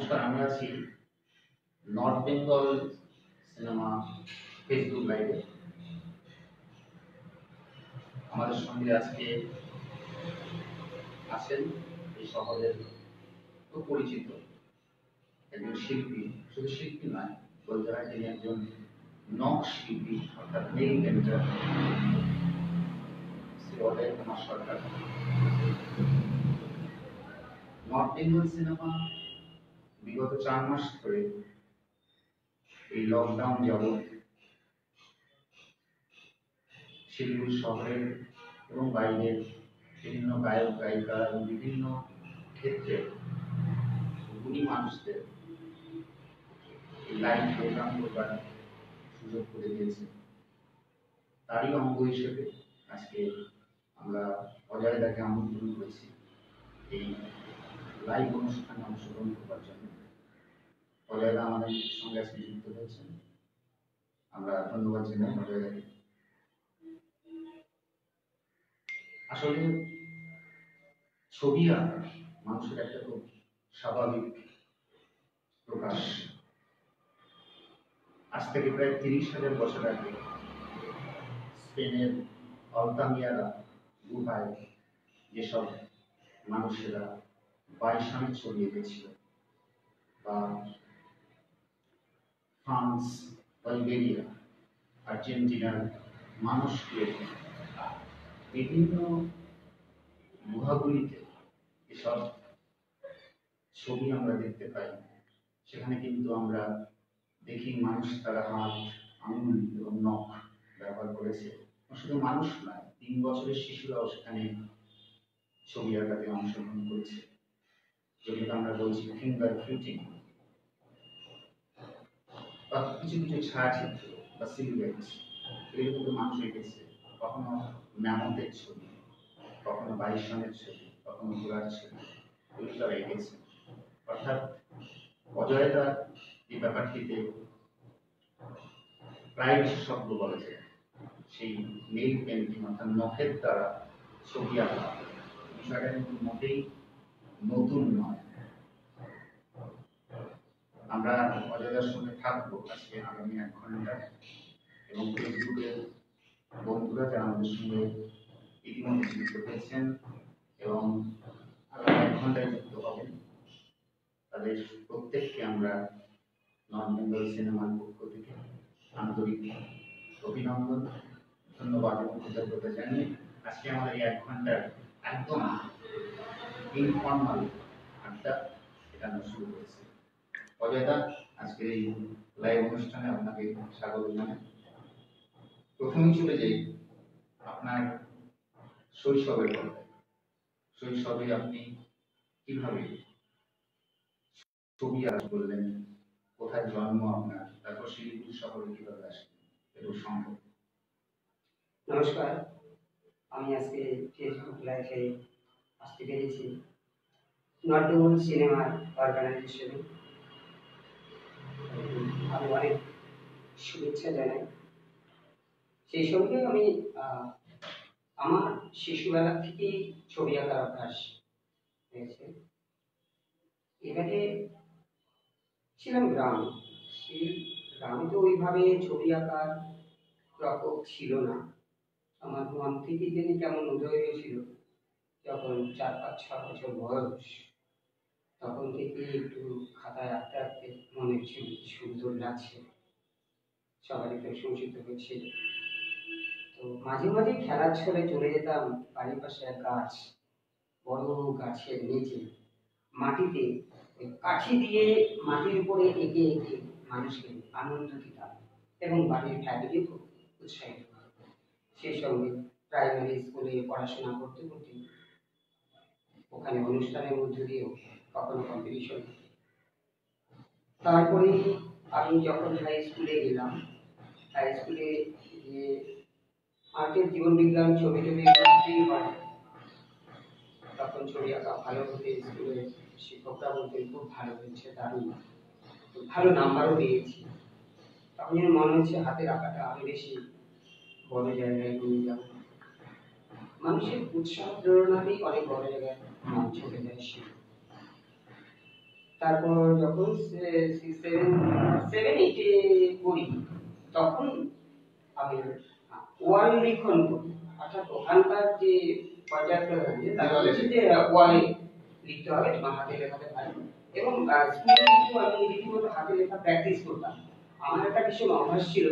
নমস্কার, আমরা আছি নর্থ বেঙ্গল সিনেমা ফেসবুক লাইভে। আমাদের সঙ্গে আজকে আছেন এই শহরের খুব পরিচিত একজন শিল্পী, শুধু শিল্পী নয়, বলতে হয় তিনি একজন নক শিল্পী, অর্থাৎ নেইল পেন্টার, শ্রী অজয় কুমার সরকার। নর্থ বেঙ্গল সিনেমা বিগত 4 মাস ধরে এই লকডাউন যাবৎ শিলিগুড়ি শহরের এবং বাইরের বিভিন্ন গায়ক গায়িকা এবং বিভিন্ন ক্ষেত্রে গুণী মানুষদের লাইভ প্রোগ্রাম করবার সুযোগ করে দিয়েছে। তারই অঙ্গ হিসেবে আজকে আমরা অজয় দাকে আমন্ত্রণ করেছি এই লাইভ অনুষ্ঠানে অংশগ্রহণ করবার জন্য। অজয় দা আমাদের সঙ্গে আজকে যুক্ত হয়েছেন, আমরা ধন্যবাদ জানাই অজয় দাকে। আসলে ছবি আঁকা মানুষের একটা খুব স্বাভাবিক প্রকাশ। আজ থেকে প্রায় 30,000 বছর আগে স্পেনের আলতামিয়ারা গুহায় যেসব মানুষেরা বাইসানের ছবি এঁকেছিল, বা ফ্রান্স, বালগেরিয়া, আর্জেন্টিনার মানুষকে বিভিন্ন গুহাগুলিতে এসব ছবি আমরা দেখতে পাই। সেখানে কিন্তু আমরা দেখি মানুষ তারা হাত, আঙুল এবং নখ ব্যবহার করেছে। শুধু মানুষ নয়, 3 বছরের শিশুরাও সেখানে ছবি আঁকাতে অংশগ্রহণ করেছে, যেগুলো আমরা বলছি ফিঙ্গার প্রিন্টিং, বা কিছু কিছু ছায়াচিত্র বা সিলুয়েট, এগুলো কিন্তু মানুষ এঁকেছে। কখনো ম্যামথের ছবি, কখনো বাইসনের ছবি, কখনো ঘোড়ার ছবি, এগুলো তারা এঁকেছে। অর্থাৎ অজয়দা এই ব্যাপারটিতে প্রায় বিশেষজ্ঞ বলা যায়। সেই নেইল পেন্টিং অর্থাৎ নখের দ্বারা ছবি আঁকা বিষয়টা কিন্তু মোটেই নতুন নয়। আমরা অজয়দার সঙ্গে থাকবো আজকে আগামী 1 ঘন্টা, এবং ফেসবুকের বন্ধুরা যারা আমাদের সঙ্গে ইতিমধ্যে যুক্ত হয়েছেন এবং আগামী 1 ঘন্টায় যুক্ত হবেন, তাদের প্রত্যেককে আমরা নর্থ বেঙ্গল সিনেমার পক্ষ থেকে আন্তরিক অভিনন্দন, ধন্যবাদ এবং কৃতজ্ঞতা জানিয়ে আজকে আমাদের এই 1 ঘন্টার একদম ইনফর্মাল আড্ডা এটা আমরা শুরু করেছি। অজয়দা, আজকের এই লাইভ অনুষ্ঠানে আপনাকে স্বাগত জানাই। প্রথমেই চলে যাই আপনার শৈশবের কথা। শৈশবে আপনি কিভাবে ছবি আঁকা করলেন, কোথায় জন্ম আপনার, তারপর শিলিগুড়ি শহরে কিভাবে আসলেন, এগুলো সম্ভব? নমস্কার, আমি আজকে ফেসবুক লাইভে আসতে পেরেছি নর্থ বেঙ্গল সিনেমার অর্গানাইজেশনে। আমি অনেক শুভেচ্ছা জানাই। সেই সঙ্গে আমি আমার শিশুবেলা থেকেই ছবি আঁকার অভ্যাস হয়েছে। এখানে ছিলাম গ্রাম, সেই গ্রামে তো ওইভাবে ছবি আঁকার প্রকোপ ছিল না। আমার মন থেকে যিনি কেমন উদয় হয়েছিল যখন 4, 5, 6 বছর বয়স, তখন থেকে একটু খাতায় আঁকতে আঁকতে মনে হচ্ছিল সুন্দর লাগছে, সবারই প্রশংসিত হচ্ছে। তো মাঝে মাঝে খেলার ছলে চলে যেতাম বাড়ির পাশে এক গাছ, বড় গাছের নিচে মাটিতে কাঠি দিয়ে মাটির উপরে এঁকে এঁকে মানুষকে আনন্দ দিতাম এবং বাড়ির ফ্যামিলি খুব উৎসাহিত। সেই সঙ্গে প্রাইমারি স্কুলে পড়াশোনা করতে করতে ওখানে অনুষ্ঠানের মধ্য দিয়েও কখনো কম্পিটিশন। তারপরে আমি যখন হাই স্কুলে গেলাম, হাই স্কুলে যে আর্টের জীবন বিজ্ঞান ছবি টবি হয়, তখন ছবি আঁকা ভালো হতে স্কুলে শিক্ষকরা বলতেন খুব ভালো হয়েছে, দারুণ, ভালো নাম্বারও পেয়েছি। তখন যেন মনে হচ্ছে হাতের আঁকাটা আরো বেশি বড় জায়গায় নিয়ে যাব। মানুষের উৎসাহ প্রেরণাতেই অনেক বড় জায়গায় মানুষ চলে যায়। তারপর যখন সেভেন সেভেন এইটে পড়ি তখন আমি ওয়াল লিখন করি, অর্থাৎ ওখানকার যে পর্যাপ্ত আছে তার হচ্ছে যে ওয়ালে লিখতে হবে, তোমার হাতে লেখাতে পারে। এবং স্কুলে কিন্তু আমি রীতিমতো হাতে লেখা প্র্যাকটিস করতাম। আমার একটা ভীষণ অভ্যাস ছিল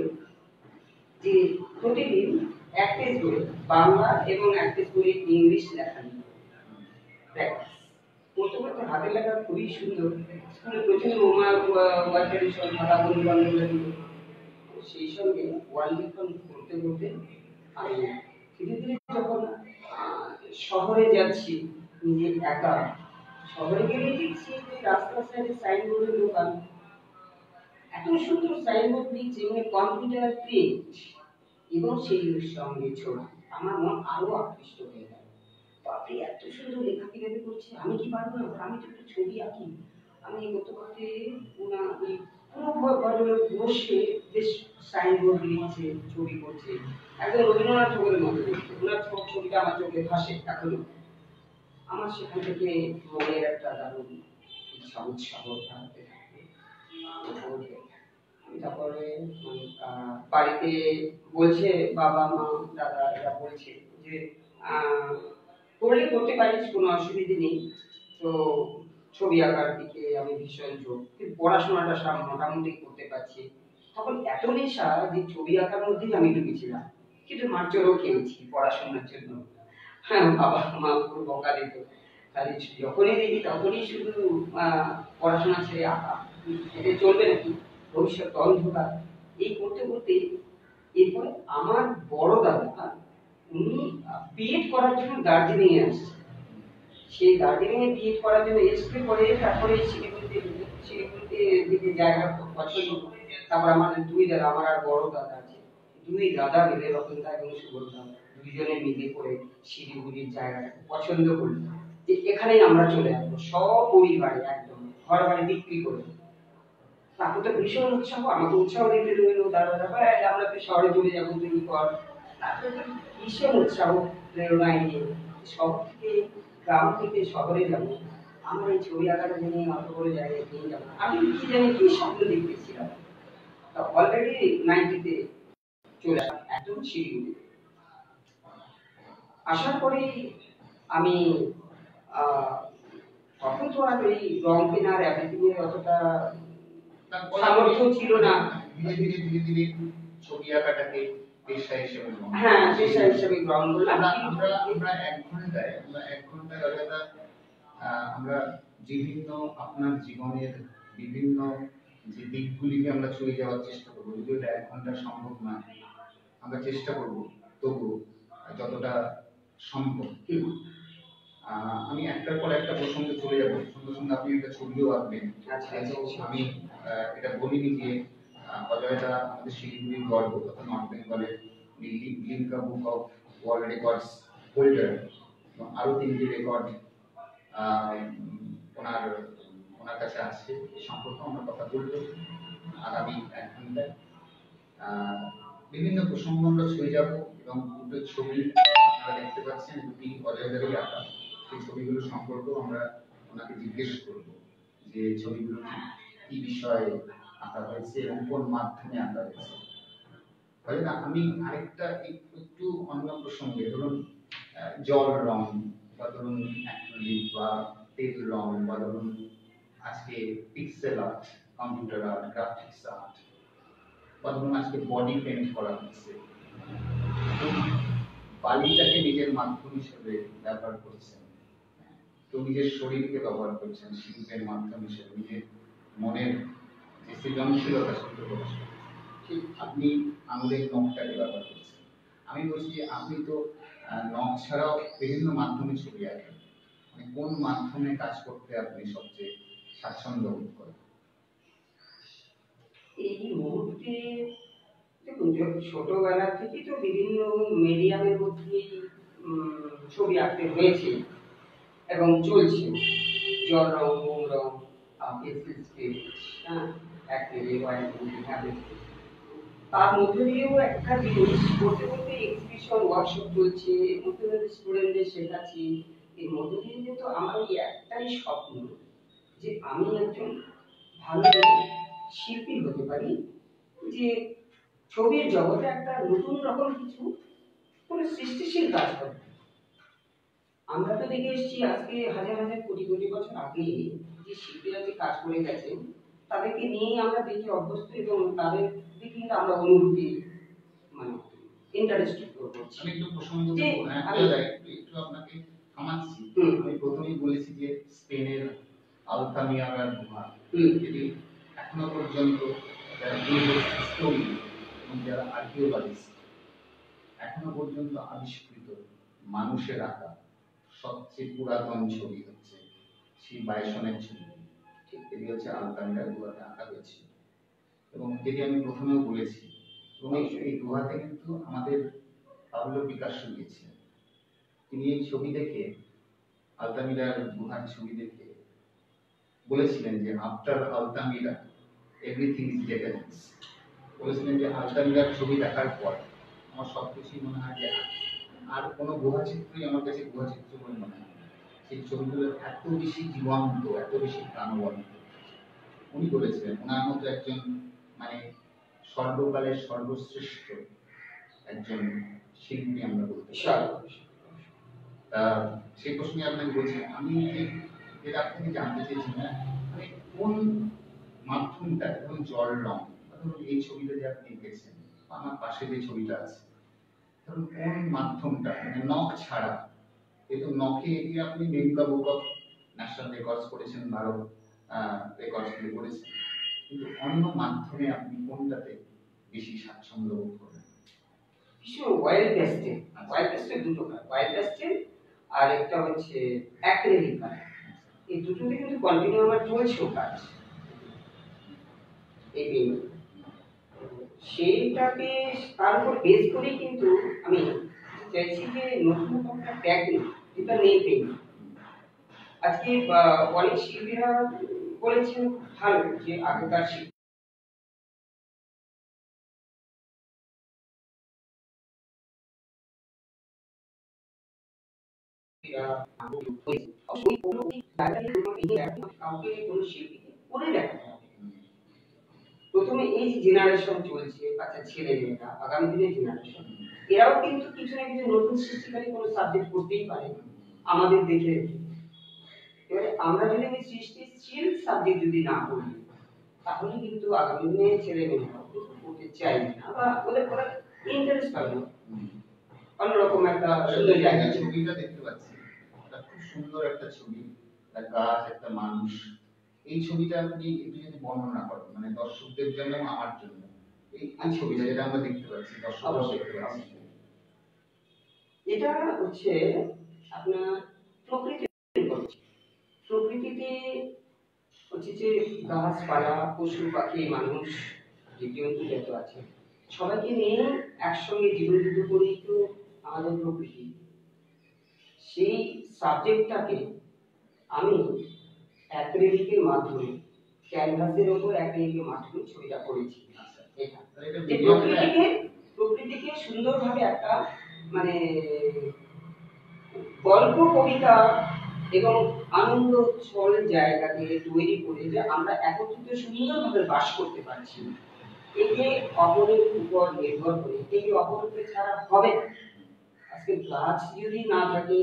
যে প্রতিদিন এক পেজ করে বাংলা এবং এক পেজ করে ইংলিশ লেখা প্র্যাকটিস করতে করতে হাতের লেখা খুবই সুন্দর। স্কুলে প্রচুর ওয়ার্কের সব খাতা বন্ধু বান্ধবরা দিল, সেই সঙ্গে ওয়াল লিখন করতে করতে আমি ধীরে ধীরে যখন শহরে যাচ্ছি নিজে একা, শহরে গেলে দেখছি যে রাস্তার সাইডে সাইনবোর্ডের দোকান, এত সুন্দর সাইনবোর্ড দিচ্ছে, মানে কম্পিউটার প্রিন্ট এবং সেই সঙ্গে ছবি, আমার মন আরো আকৃষ্ট হয়ে গেল। বাপরে, এত সুন্দর লেখা কিভাবে করছে, আমি কি পারবো না? আমি তো একটু ছবি আঁকি। আমি করতে করতে পুরো ঘরে বসে বেশ সাইনবোর্ড লিখছে, ছবি করছে, একদম রবীন্দ্রনাথ ঠাকুরের মতো দেখতে। ওনার ছবিটা আমার চোখে ভাসে এখনো। আমার সেখান থেকে মনের একটা দারুণ ইচ্ছা উৎসাহ থাকতে থাকে। আমি তারপরে বাড়িতে বলছে বাবা মা দাদা এরা বলছে যে করলে করতে পারিস, কোনো অসুবিধে নেই। তো ছবি আঁকার দিকে আমি ভীষণ ঝোঁক, কিন্তু পড়াশোনাটা মোটামুটি করতে পারছি। তখন এত নেশা যে ছবি আঁকার মধ্যেই আমি ঢুকেছিলাম, কিন্তু মারচরও খেয়েছি পড়াশোনার জন্য। হ্যাঁ, বাবা মা পুরো বকা দিত, খালি যখনই দেখি তখনই শুধু পড়াশোনা ছেড়ে আঁকা, এতে চলবে নাকি, ভবিষ্যৎ অন্ধকার। এই করতে করতে এরপরে আমার বড় দাদা উনি বিএড করার জন্য দার্জিলিং এ আসছে। সেই দার্জিলিং এ বিএড করার জন্য এসে পরে তারপরে শিলিগুড়িতে দিকে জায়গা পছন্দ। তারপর আমাদের দুই দাদা, আমার আর বড় দাদা আছে, দুই দাদা মিলে রতনদা এবং সুব্রতদা দুইজনে মিলে করে শিলিগুড়ির জায়গাটা পছন্দ করলো যে এখানেই আমরা চলে আসবো সপরিবারে, একদম ঘর বাড়ি বিক্রি করে। তারপর তো ভীষণ উৎসাহ, আমাকে উৎসাহ দিতে রইলো দাদা দাদা, আমরা তো শহরে চলে যাবো, তুই কর। তারপরে তো ভীষণ উৎসাহ প্রেরণায় নিয়ে শহর থেকে, গ্রাম থেকে শহরে যাবো, আমার এই ছবি আঁকাটা নিয়ে অত বড় জায়গায় নিয়ে যাবো, আমি কি জানি কি স্বপ্ন দেখতেছিলাম। অলরেডি 90-তে চলে আসা একদম শিলিগুড়ি। আসার পরে আমি তখন তো আর এই রং কেনার একাডেমি অতটা সামর্থ্য ছিল না। ধীরে ছবি আঁকাটাকে পেশা হিসেবে হ্যাঁ, পেশা হিসেবে গ্রহণ করলাম। আমরা এক ঘন্টায় অযথা আমরা বিভিন্ন আপনার জীবনের বিভিন্ন যে দিকগুলিকে আমরা ছুঁয়ে যাওয়ার চেষ্টা করবো। যদি ওটা 1 ঘন্টা সম্ভব নয়, আমরা চেষ্টা করবো তবু যতটা সম্ভব। আমি একটার পর একটা প্রসঙ্গে চলে যাবো, সঙ্গে সঙ্গে আপনি একটা ছবিও আঁকবেন। আমি এটা বলিনি যে অজয়দা আমাদের শিলিগুড়ির গর্ব তথা নর্থ বেঙ্গলের Limca book of world records holder, এবং আরো 3টি রেকর্ড ওনার কাছে আছে। এই সম্পর্কে আমরা কথা বলবো আগামী 1 ঘন্টায়। বিভিন্ন প্রসঙ্গ আমরা ছুঁয়ে যাবো এবং দুটো ছবি আপনারা দেখতে পাচ্ছেন, দুটি অজয়দারই আঁকা। সেই ছবিগুলো সম্পর্কেও আমরা ওনাকে জিজ্ঞেস করবো যে ছবিগুলো কি বিষয়ে আঁকা হয়েছে এবং কোন মাধ্যমে আঁকা হয়েছে। তাহলে না, আমি আরেকটা একটু অন্য প্রসঙ্গে, ধরুন জল রং বা ধরুন অ্যাক্রিলিক বা তেল রং বা ধরুন আজকে pixel art, computer art, graphics art বা ধরুন আজকে বডি পেইন্ট করা হচ্ছে, বালিটাকে নিজের মাধ্যম হিসেবে ব্যবহার করছেন, তো নিজের শরীরকে ব্যবহার করছেন শিল্পের মাধ্যম হিসেবে, নিজের মনের যে সৃজনশীলতা সেটা প্রকাশ করছেন। ঠিক আপনি আঙুলের নখটাকে ব্যবহার করছেন। আমি বলছি যে আপনি তো নখ ছাড়াও বিভিন্ন মাধ্যমে ছবি আঁকেন, মানে কোন মাধ্যমে কাজ করতে আপনি সবচেয়ে স্বাচ্ছন্দ্য বোধ করেন? এই মুহূর্তে দেখুন, ছোটবেলা থেকে তো বিভিন্ন মিডিয়ামের মধ্যে ছবি আঁকতে হয়েছে এবং চলছে। জল রং, মোম রং, pencil sketch, acrylic, oil painting, তার মধ্যে দিয়েও একটা জিনিস করতে করতে এক্সিবিশন ওয়ার্কশপ চলছে, মধ্যে মধ্যে স্টুডেন্টদের শেখাচ্ছি। এর মধ্যে দিয়ে তো আমার এই একটাই স্বপ্ন যে আমি একজন ভালো শিল্পী হতে পারি, যে ছবির জগতে একটা নতুন রকম কিছু কোনো সৃষ্টিশীল কাজ করতে। আমরা তো দেখে এসেছি আজকে হাজার হাজার কোটি কোটি বছর আগে যে শিল্পীরা যে কাজ করে গেছেন তাদেরকে নিয়েই আমরা দেখে অভ্যস্ত, এবং তাদের দিকে কিন্তু আমরা অনুভূতি মানে ইন্টারেস্টেড করছি। আমি একটু প্রসঙ্গ যে একটু আপনাকে থামাচ্ছি। হুম। আমি প্রথমেই বলেছি যে স্পেনের আলতামিরার গুহা, এটি এখনো পর্যন্ত যারা স্টোরি এবং যারা আর্কিওলজিস্ট এখনো পর্যন্ত আবিষ্কৃত মানুষের আঁকা সবচেয়ে পুরাতন ছবি হচ্ছে সেই বাইসনের ছবি। ঠিক এটি হচ্ছে আলতামিরার গুহাতে আঁকা হয়েছিল, এবং যেটি আমি প্রথমেও বলেছি, এবং এই গুহাতে কিন্তু আমাদের পাবলো পিকাসো গিয়েছিলেন। তিনি এই ছবি দেখে, আলতামিরার গুহার ছবি দেখে বলেছিলেন যে আফটার আলতামিরা এভরিথিং ইজ ডেকাডেন্স। বলেছিলেন যে আলতামিরার ছবি দেখার পর আমার সবকিছুই মনে হয় যে আর কোনো গুহা চিত্রই আমার কাছে গুহা চিত্র বলে মনে হয় না। সেই ছবিগুলো এত বেশি জীবন্ত, এত বেশি প্রাণবন্ত। উনি বলেছিলেন ওনার মতো একজন মানে সর্বকালের সর্বশ্রেষ্ঠ একজন শিল্পী আমরা বলতে পারি। তা সেই প্রশ্নে আপনাকে বলছি, আমি যেটা আপনাকে জানতে চেয়েছি না, মানে কোন মাধ্যমটা, ধরুন জল রং, ধরুন এই ছবিটা যে আপনি এঁকেছেন, আমার পাশে যে ছবিটা আছে, ধরুন কোন মাধ্যমটা, মানে নখ ছাড়া, যেহেতু নখে এগিয়ে আপনি মেরিকা বুক অফ ন্যাশনাল রেকর্ডস করেছেন, ভারত রেকর্ডস গুলো করেছেন, কিন্তু অন্য মাধ্যমে আপনি কোনটাতে বেশি স্বাচ্ছন্দ্য বোধ করেন? ভীষণ ওয়েল টেস্টেড, ওয়েল টেস্টেড দুটো কাজ, ওয়েল টেস্টেড আর একটা হচ্ছে অ্যাক্রিলিক কাজ। এই দুটোতে কিন্তু কন্টিনিউ আমার চলছেও কাজ। এই সেইটাকে তার উপর বেস করেই কিন্তু আমি চাইছি যে নতুন একটা টেকনিক যেটা নেই পেইন্ট। আজকে অনেক শিল্পীরা বলেছেন ভালো যে আগেকার কাউকে কোনো শিল্পীকে করে দেখাতে হবে। প্রথমে এই যে জেনারেশন চলছে, বাচ্চা ছেলে মেয়েরা, আগামী দিনের জেনারেশন, এরাও কিন্তু কিছু না কিছু নতুন সৃষ্টিকারী কোনো সাবজেক্ট করতেই পারে আমাদের দেখে রেখে। এবারে আমরা যদি ওই সৃষ্টিশীল সাবজেক্ট যদি না করি, তাহলে কিন্তু আগামী দিনে ছেলে মেয়েরা করতে চাইবে না, বা ওদের করার ইন্টারেস্ট পাবে না। অন্যরকম একটা সুন্দর জায়গা। ছবিটা দেখতে পাচ্ছি, এটা খুব সুন্দর একটা ছবি, একটা গাছ, একটা মানুষ। এই ছবিটা আপনি একটু যদি বর্ণনা করেন, মানে দর্শকদের জন্য এবং আমার জন্য, এই ছবিটা যেটা আমরা দেখতে পাচ্ছি, দর্শকরা দেখতে পাচ্ছি, এটা হচ্ছে আপনার প্রকৃতিতে হচ্ছে যে গাছপালা, পশু পাখি, মানুষ, জীবজন্তু যত আছে সবাইকে নিয়ে একসঙ্গে জীবনযুদ্ধ করেই তো আমাদের প্রকৃতি। সেই সাবজেক্টটাকে আমি অ্যাক্রিলিকের মাধ্যমে, ক্যানভাসের উপর অ্যাক্রিলিকের মাধ্যমে ছবিটা করেছি। এটা যে প্রকৃতিকে সুন্দরভাবে একটা মানে গল্প, কবিতা এবং আনন্দ উচ্ছল জায়গাকে তৈরি করে যে আমরা একত্রিত সুন্দরভাবে বাস করতে পারছি। একে অপরের উপর নির্ভর করে, একে অপরকে ছাড়া হবে না। আজকে গাছ যদি না থাকে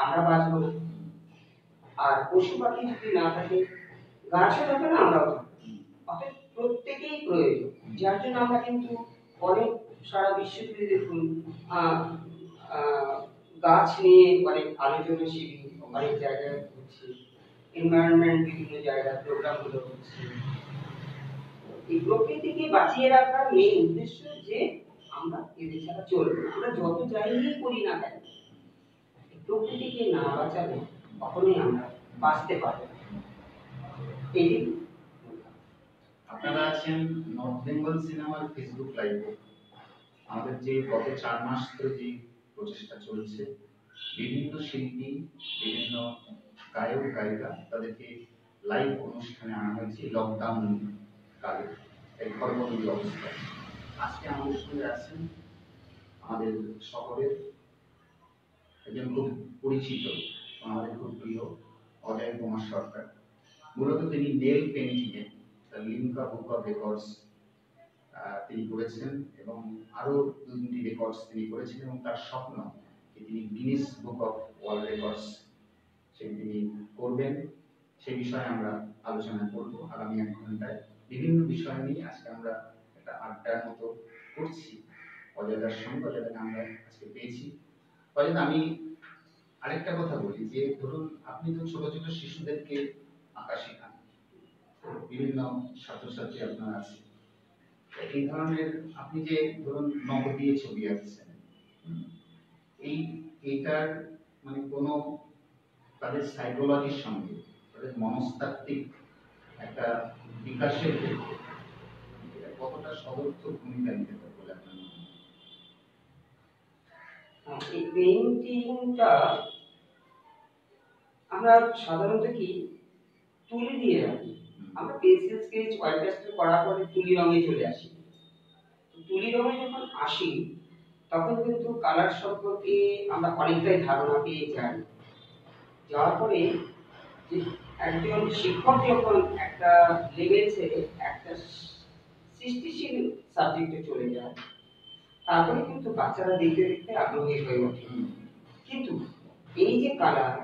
আমরা বাঁচবো না, আর পশু পাখি যদি না থাকে গাছও থাকে না, আমরাও থাকবো। অর্থাৎ প্রত্যেকেই প্রয়োজন, যার জন্য আমরা কিন্তু অনেক সারা বিশ্ব জুড়ে দেখুন গাছ নিয়ে অনেক আলোচনা শিবির অনেক জায়গায় হচ্ছে, এনভায়রনমেন্ট বিভিন্ন জায়গায় প্রোগ্রাম গুলো হচ্ছে। এই প্রকৃতিকে বাঁচিয়ে রাখার মেইন উদ্দেশ্য যে আমরা এদের ছাড়া চলবো না। আমরা যত যাই করি না কেন, প্রকৃতিকে না বাঁচালে কখনোই আমরা বাঁচতে পারবো না। এই আপনারা আছেন নর্থ বেঙ্গল সিনেমার ফেসবুক লাইভে। আমাদের যে গত 4 মাস ধরে যে প্রচেষ্টা চলছে, বিভিন্ন শিল্পী, বিভিন্ন গায়ক গায়িকা, তাদেরকে লাইভ অনুষ্ঠানে আনা হয়েছে লকডাউন কালে, এই ঘরবন্দি অবস্থায়। আজকে আমাদের সঙ্গে আছেন আমাদের শহরের একজন খুব পরিচিত, আমাদের খুব প্রিয় অজয় কুমার সরকার। মূলত তিনি নেল পেন্টিংয়ে লিমকা বুক অফ রেকর্ডস তিনি করেছেন এবং আরো 2-3টি রেকর্ডস তিনি করেছেন এবং তার স্বপ্ন যে তিনি Guinness book of world records সেটি তিনি করবেন। সেই বিষয়ে আমরা আলোচনা করব আগামী 1 ঘন্টায়। বিভিন্ন বিষয় নিয়ে আজকে আমরা একটা আড্ডার মতো করছি অজয়দার সঙ্গে। অজয়দাকে আমরা আজকে পেয়েছি। অজয়দা, আমি আরেকটা কথা বলি যে ধরুন আপনি তো ছোট ছোট শিশুদেরকে আঁকা শেখান, বিভিন্ন ছাত্রছাত্রী আপনার আছে, এই ধরনের আপনি যে ধরুন নখ দিয়ে ছবি আঁকছেন, এইটার মানে কোনো তাদের সাইকোলজির সঙ্গে তাদের মনস্তাত্ত্বিক একটা বিকাশের ক্ষেত্রে এটা কতটা সদর্থক ভূমিকা নিতে পারে বলে আপনার মনে হয়? এই পেইন্টিংটা আমরা সাধারণত কি তুলি দিয়ে রাখি। আমরা পেন্সিল স্কেচ অয়েল পেস্টেল করার পরে তুলি রঙে চলে আসি। তুলি রঙে যখন আসি তখন কিন্তু কালার সম্পর্কে আমরা অনেকটাই ধারণা পেয়ে যাই। যাওয়ার পরে যে একজন শিক্ষক যখন একটা লেভেল ছেড়ে একটা সৃষ্টিশীল সাবজেক্টে চলে যায়, তারপরে কিন্তু বাচ্চারা দেখতে দেখতে আগ্রহী হয়ে ওঠে। কিন্তু এই যে কালার,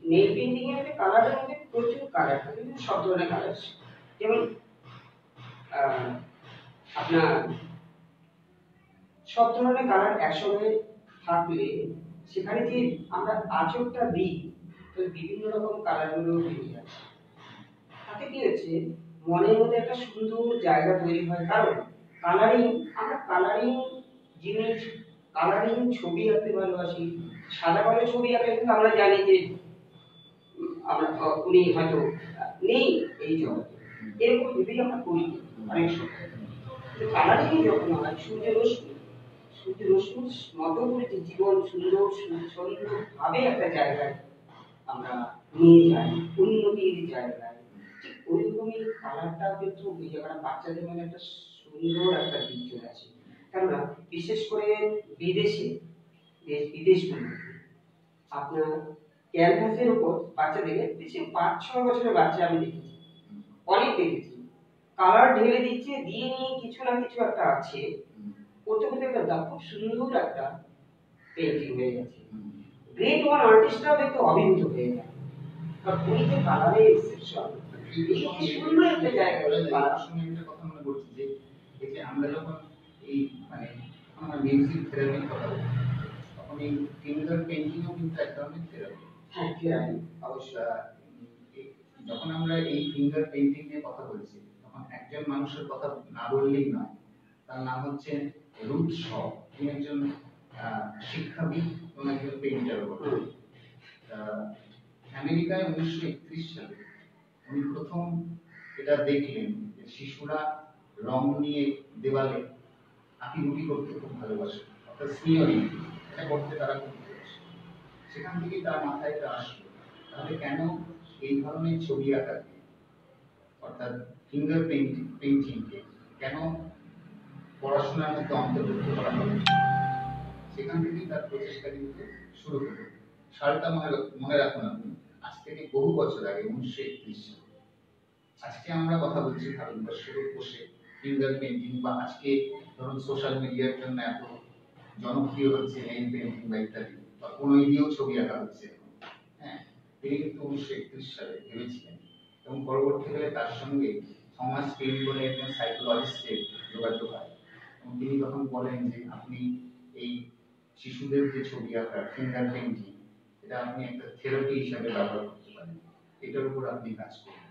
নেল পেইন্টিং এর মধ্যে কালারের মধ্যে প্রচুর কালার থাকে, সব ধরনের কালার। যেমন আপনার সব ধরনের কালার একসঙ্গে থাকলে সেখানে যে আমরা আঁচড়টা দিই তো বিভিন্ন রকম কালারগুলো বেরিয়ে আসে। তাতে কি হচ্ছে, মনের মধ্যে একটা সুন্দর জায়গা তৈরি হয়। কারণ কালারিং, আমরা কালারিং জিনিস, কালারিং ছবি আঁকতে ভালোবাসি। সাদা কালো ছবি আঁকলে কিন্তু আমরা জানি যে আমরা উনি হয়তো নেই এই জগতে, এরকম ভেবেই আমরা করি অনেক সময়। কালারিং যখন হয় সূর্য রশ্মির মতো করে যে জীবন সুন্দর সুন্দরভাবে একটা জায়গায় আমরা নিয়ে যাই, উন্নতির জায়গায়, ঠিক ওইরকমই কালারটা কিন্তু ওই জায়গাটা বাচ্চাদের মধ্যে একটা সুন্দর একটা দিক চলে আসে। কেননা বিশেষ করে বিদেশে, বিদেশগুলো আপনার ক্যানভাসের উপর বাচ্চাদেরকে, বেশি 5-6 বছরের বাচ্চা আমি দেখেছি, অনেক দেখেছি, কালার ঢেলে দিচ্ছে, দিয়ে নিয়ে কিছু না কিছু একটা আছে, করতে করতে একটা খুব সুন্দর একটা পেইন্টিং হয়ে গেছে। গ্রেড 1 আর্টিস্টরাও দেখতে অভিভূত হয়ে যায়। আর ওই যে কালারের এক্সেপশন, এই সুন্দর একটা জায়গা কালার সঙ্গে একটা কথা মনে পড়ছে যে এই যে আমরা যখন এই মানে আমরা মিউজিক থেরাপির কথা বলি, তখন এই ফিঙ্গার পেইন্টিংও কিন্তু এক ধরনের থেরাপি। হ্যাঁ, থেরাপি অবশ্যই। যখন আমরা এই ফিঙ্গার পেইন্টিং নিয়ে কথা বলছি তখন একজন মানুষের কথা না বললেই নয়। তার নাম হচ্ছে রুথ শ। তিনি একজন শিক্ষাবিদ এবং একজন পেইন্টার বটে। আমেরিকায় 1931 সালে উনি প্রথম এটা দেখলেন যে শিশুরা রং নিয়ে দেওয়ালে আঁকিবুকি করতে খুব ভালোবাসে, অর্থাৎ স্নেহরিং, এটা করতে তারা খুব ভালোবাসে। সেখান থেকেই তার মাথায় এটা আসলো, তাহলে কেন এই ধরনের ছবি আঁকাকে, অর্থাৎ ফিঙ্গার পেইন্টিংকে কেন পড়াশোনার মধ্যে অন্তর্ভুক্ত করা হবে। সেখান থেকেই তার প্রচেষ্টা কিন্তু শুরু হলো। সালটা মনে রাখুন আপনি, আজ থেকে বহু বছর আগে 1931 সালে। আজকে আমরা কথা বলছি ভারতবর্ষের বসে ফিঙ্গার পেইন্টিং, বা আজকে ধরুন সোশ্যাল মিডিয়ার জন্য এত জনপ্রিয় হচ্ছে নেল পেইন্টিং বা ইত্যাদি, বা কোনো দিয়েও ছবি আঁকা হচ্ছে। হ্যাঁ, তিনি কিন্তু 1931 সালে ভেবেছিলেন এবং পরবর্তীকালে তার সঙ্গে থমাস পেইন বলে একজন সাইকোলজিস্টের যোগাযোগ হয় এবং তিনি তখন বলেন যে আপনি এই শিশুদের যে ছবি আঁকা ফিঙ্গার পেইন্টিং, এটা আপনি একটা থেরাপি হিসাবে ব্যবহার করতে পারেন, এটার উপর আপনি কাজ করুন।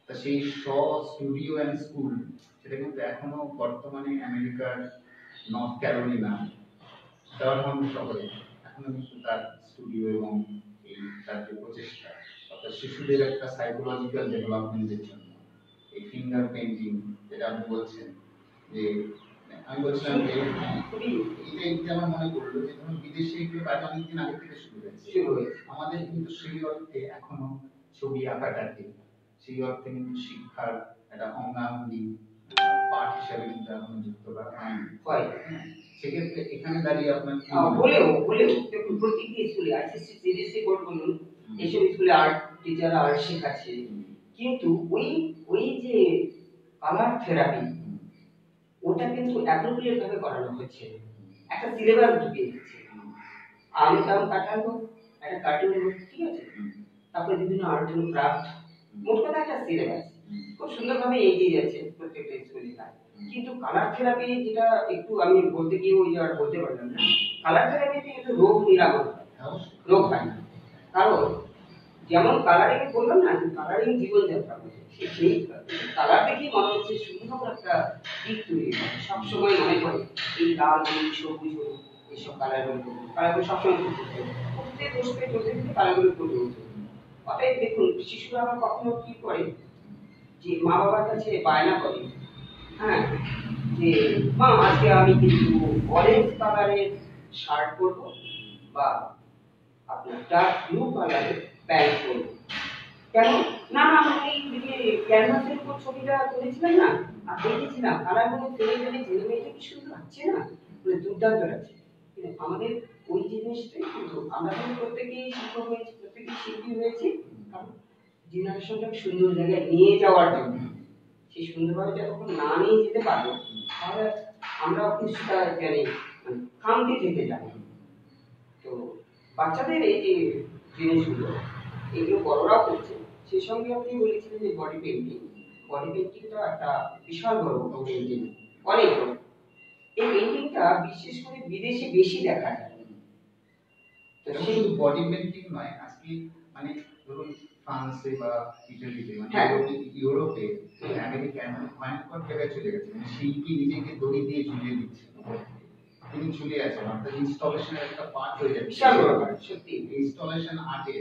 তা সেই স্টুডিও অ্যান্ড স্কুল, সেটা কিন্তু এখনো বর্তমানে আমেরিকার নর্থ ক্যারোলিনা ডারহাম শহরে এখনো কিন্তু তার স্টুডিও এবং এই তার যে প্রচেষ্টা, অর্থাৎ শিশুদের একটা সাইকোলজিক্যাল ডেভেলপমেন্টের জন্য এই ফিঙ্গার পেইন্টিং, যেটা আপনি বলছেন যে আমি বলছিলাম যে এইটা আমার মনে পড়লো যে ধরুন বিদেশে এগুলো প্রায় অনেকদিন আগে থেকে শুরু হয়েছে। আমাদের কিন্তু সেই অর্থে এখনো ছবি আঁকাটাকে সেই অর্থে কিন্তু শিক্ষার একটা অঙ্গাঙ্গী পাঠ হিসাবে কিন্তু এখনো যুক্ত করা হয়নি। সেক্ষেত্রে এখানে দাঁড়িয়ে আপনার বলেও দেখুন প্রত্যেকটি স্কুলে আইসিসি সিবিএসসি বোর্ড বলুন এইসব স্কুলে আর্ট টিচার আর্ট শেখাচ্ছে, কিন্তু ওই ওই যে কালার থেরাপি ওটা কিন্তু অ্যাপ্রোপ্রিয়েট ভাবে করানো হচ্ছে না। একটা সিলেবাস ঢুকিয়ে দিচ্ছে, আম জাম কাঁঠাল হোক, একটা কার্টুন হোক, ঠিক আছে, তারপরে বিভিন্ন আর্ট এন্ড ক্রাফট, মোট কথা একটা সিলেবাস খুব সুন্দরভাবে এগিয়ে যাচ্ছে প্রত্যেকটা স্কুলে। কিন্তু কালার থেরাপি যেটা একটু আমি বলতে গিয়ে ওই আর বলতে পারলাম না, কালার থেরাপিতে কিন্তু রোগ নিরাময় হয়, রোগ হয় না। কারণ যেমন কালারিং বললাম না, কালারিং জীবনযাত্রা বলে, সেই কালার দেখেই মনে হচ্ছে সুন্দর একটা দিক তৈরি হয়। সবসময় মনে করে এই লাল হলুদ সবুজ হলুদ এইসব কালারগুলো সবসময় উঠতে বসতে চলতে চলতে কালারগুলো ফুটে উঠে। অতএব দেখুন, শিশুরা আবার কখনো কি করে যে মা বাবার কাছে বায়না করে, হ্যাঁ, যে মা আজকে আমি কিন্তু অরেঞ্জ কালারের শার্ট পরবো বা আপনার ডার্ক ব্লু কালারের প্যান্ট পরবো। কেন? না না, আমি এই যে ক্যানভাসের উপর ছবিটা তুলেছিলাম না, আর দেখেছিলাম কালারগুলো ফেলে ফেলে ঝিলমিলে কি সুন্দর লাগছে না, মানে দুর্দান্ত লাগছে। কিন্তু আমাদের ওই জিনিসটাই কিন্তু আমরা কিন্তু প্রত্যেকেই শিক্ষক হয়েছি, প্রত্যেকেই শিল্পী হয়েছি, কারণ জেনারেশনটাকে সুন্দর জায়গায় নিয়ে যাওয়ার জন্য। সেই সুন্দরভাবে যতক্ষণ না নিয়ে যেতে পারবো, তাহলে আমরা কিছুটা জানি মানে খামতি থেকে যাবো। তো বাচ্চাদের এই যে জিনিসগুলো, এগুলো বড়রাও করছে। সেই সঙ্গে আপনি বলেছিলেন যে বডি পেইন্টিং, বডি পেইন্টিংটা একটা বিশাল বড় পেইন্টিং, অনেক বড়। এই পেইন্টিংটা বিশেষ করে বিদেশে বেশি দেখা যায়। তো এবং সেই শুধু বডি পেইন্টিং নয়, আজকে মানে ধরুন ফ্রান্সে বা ইটালিতে মানে হ্যাঁ। ইউরোপে আমেরিকা এমন ভয়ঙ্কর জায়গায় চলে গেছে, মানে শিল্পী নিজেকে দড়ি দিয়ে ঝুলিয়ে দিচ্ছে, তিনি ঝুলে আছেন, অর্থাৎ ইনস্টলেশনের একটা পার্ট হয়ে যাচ্ছে। বিশাল বড় ব্যাপার, সত্যি ইনস্টলেশন আর্টে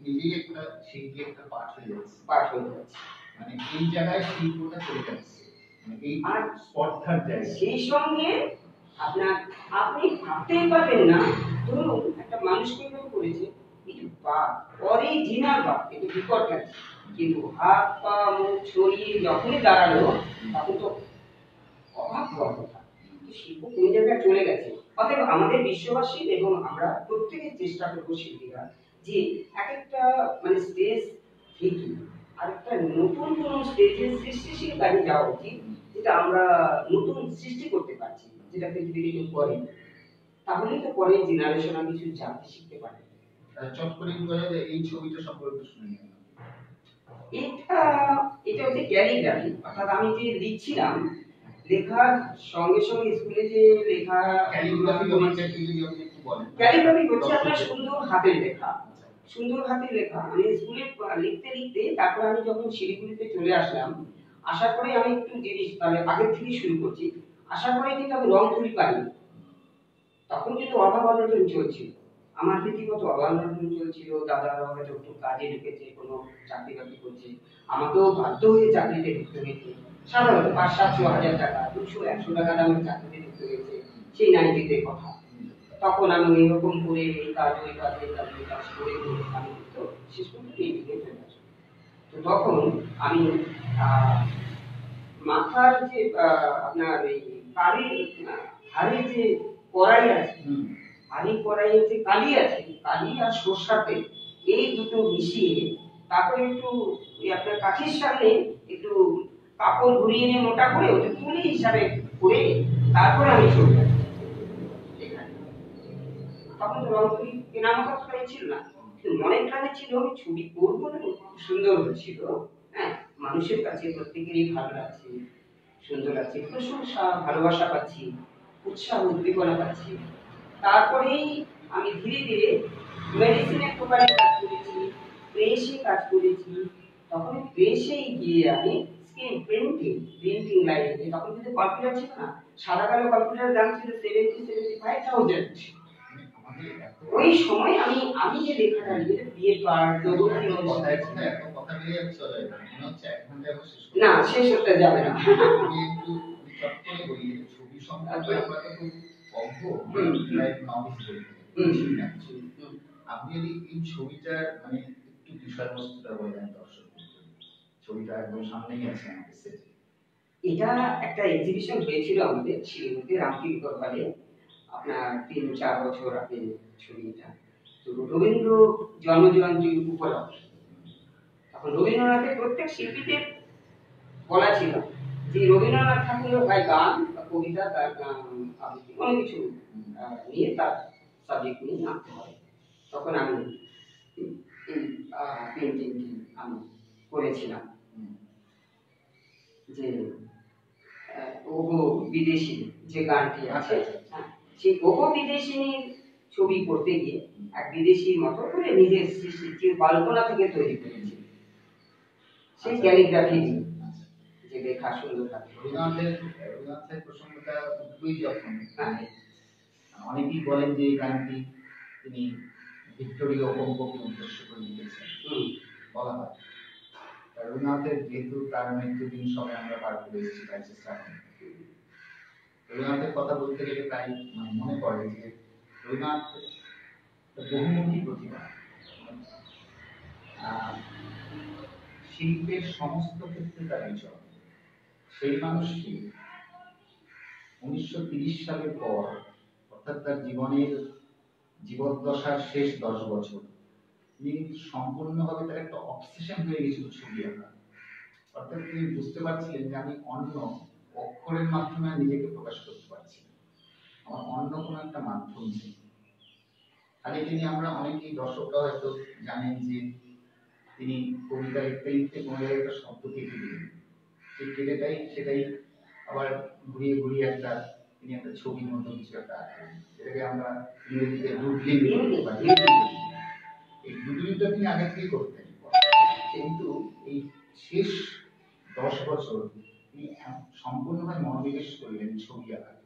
নিজেই একটা শিল্পী একটা পার্ট হয়ে যাচ্ছে, মানে এই জায়গায় শিল্পটা চলে যাচ্ছে, মানে এই আর স্পর্ধার জায়গায়। সেই সঙ্গে আপনার আপনি ভাবতেই পারবেন না, ধরুন একটা মানুষকে এভাবে করেছে, কিন্তু বাপ অরিজিনাল বাপ, কিন্তু বিকট লাগছে, কিন্তু হাত পা মুখ ছড়িয়ে যখনই দাঁড়ালো তখন তো অবাক হওয়ার কথা। শিল্প কোন জায়গায় চলে গেছে। অতএব আমাদের বিশ্ববাসী এবং আমরা প্রত্যেকের চেষ্টা করবো শিল্পীরা যে এক একটা মানে স্টেজ থেকে আরেকটা নতুন কোন স্টেজের সৃষ্টিশীল কাজে যাওয়া উচিত, যেটা আমরা নতুন সৃষ্টি করতে পারছি, যেটা পৃথিবীতে কেউ করে, তাহলেই তো পরে জেনারেশন কিছু জানতে শিখতে পারে। চট করে বলে এই ছবিটা সম্পর্কে শুনে নিন। এটা এটা হচ্ছে ক্যালিগ্রাফি, অর্থাৎ আমি যে লিখছিলাম, লেখার সঙ্গে সঙ্গে স্কুলে যে লেখা ক্যালিগ্রাফি হচ্ছে আপনার সুন্দর হাতের লেখা, সুন্দর হাতের লেখা। আমি স্কুলে লিখতে লিখতে তারপর আমি যখন শিলিগুড়িতে চলে আসলাম, আসার পরে আমি একটু জিনিস তাহলে আগের থেকে শুরু করছি। আসার পরে কিন্তু আমি রং তুলি পাইনি, তখন কিন্তু অভাব অনটন চলছিল, আমার রীতিমতো অভাব অনটন চলছিল। দাদারা হয়তো একটু কাজে ঢুকেছে, কোনো চাকরি বাকরি করছে, আমাকেও বাধ্য হয়ে চাকরিতে ঢুকতে হয়েছে। সাধারণত ৫০০-৭০০ টাকা ২০০-১০০ টাকা দামের চাকরিতে ঢুকতে হয়েছে, সেই 90-তে কথা। তখন আমি এরকম করে এই কাজ ওই কাজ এই কাজ ওই কাজ করে আমি তো শেষ পর্যন্ত এই দিকে চলে আসি। তো তখন আমি মাথার যে আপনার এই কালির হাড়ের যে কড়াই আছে, হাড়ি কড়াইয়ে যে কালি আছে, কালি আর সরষার তেল এই দুটো মিশিয়ে তারপরে একটু আপনার কাঠির সামনে একটু কাপড় ঘুরিয়ে নিয়ে মোটা করে ওটা তুলি হিসাবে করে তারপরে আমি ছবি আঁকি। তখন তো রং তুলি কেনার মতো প্রায় ছিল না, কিন্তু মনের প্রাণে ছিল আমি ছবি করবো না, খুব সুন্দর হচ্ছিল। হ্যাঁ, মানুষের কাছে প্রত্যেকেরই ভালো লাগছে, সুন্দর লাগছে, প্রশংসা ভালোবাসা পাচ্ছি, উৎসাহ উদ্দীপনা পাচ্ছি। তারপরেই আমি ধীরে ধীরে মেডিসিনের দোকানে কাজ করেছি, প্রেসে কাজ করেছি। তখন প্রেসেই গিয়ে আমি স্ক্রিন প্রিন্টিং লাইনে, তখন কিন্তু কম্পিউটার ছিল না, সাদা কালো কম্পিউটারের দাম ছিল 70-75,000। ওই সময় আমি আমি যে লেখাটা লিখে বিয়ে কার্ড না শেষ হতে যাবে না। আপনি যদি এই ছবিটার মানে একটু বিষয়বস্তুটা বলেন দর্শকদের, ছবিটা একদম সামনেই আছে আমাদের সেটে। এটা একটা এক্সিবিশন হয়েছিল আমাদের শিলিগুড়িতে রামকৃষ্ণ হলে, আপনার ৩-৪ বছর আগে ছবিটা। তো তো রবীন্দ্র জন্মজয়ন্তী উপলক্ষে তখন রবীন্দ্রনাথের প্রত্যেক শিল্পীদের বলা ছিল যে রবীন্দ্রনাথ ঠাকুরের হয় গান বা কবিতা তার আবৃত্তি অনেক কিছু নিয়ে তার সাবজেক্ট নিয়ে আঁকতে হবে। তখন আমি এই পেন্টিংটি আমি করেছিলাম যে ওগো বিদেশি যে গানটি আছে, হ্যাঁ, সেই ওগো বিদেশিনীর ছবি করতে গিয়ে এক বিদেশির মতো করে নিজের সৃষ্টি কল্পনা থেকে তৈরি করেছি সেই ক্যালিগ্রাফি যে লেখা সুন্দর থাকে। রবীন্দ্রনাথের প্রসঙ্গটা উঠবেই যখন অনেকেই বলেন যে এই গানটি তিনি ভিক্টোরিয়া উপভোগকে উদ্দেশ্য করে লিখেছেন বলা হয়। রবীন্দ্রনাথের যেহেতু তার মৃত্যুদিন সবাই আমরা পার করে এসেছি বাইশে শ্রাবণ, রবীন্দ্রনাথের কথা বলতে গেলে তাই মনে পড়ে যে রবীন্দ্রনাথ বহুমুখী প্রতিভা, শিল্পের সমস্ত ক্ষেত্রে তার বিচরণ। সেই মানুষটি 1930 সালের পর অর্থাৎ তার জীবনের জীবদ্দশার শেষ 10 বছর তিনি সম্পূর্ণভাবে তার একটা অবসেশন হয়ে গেছিল ছবি আঁকা। অর্থাৎ তিনি বুঝতে পারছিলেন যে আমি অন্য অক্ষরের মাধ্যমে নিজেকে প্রকাশ করতে পারছি না, আমার অন্য কোনো একটা মাধ্যম নেই। আগে তিনি আমরা অনেকেই দর্শকরা হয়তো জানেন যে তিনি কবিতা লিখতে লিখতে কোনো জায়গায় একটা শব্দ কেটে দিলেন, সেই কেটেটাই সেটাই আবার ঘুরিয়ে ঘুরিয়ে তিনি একটা ছবির মতো কিছু একটা আঁকলেন, এটাকে আমরা ইংরেজিতে ডুডলিং বলতে পারি। এই ডুডলিংটা তিনি আগে থেকেই করতেন, কিন্তু এই শেষ 10 বছর তিনি সম্পূর্ণভাবে মনোনিবেশ করলেন ছবি আঁকাতে।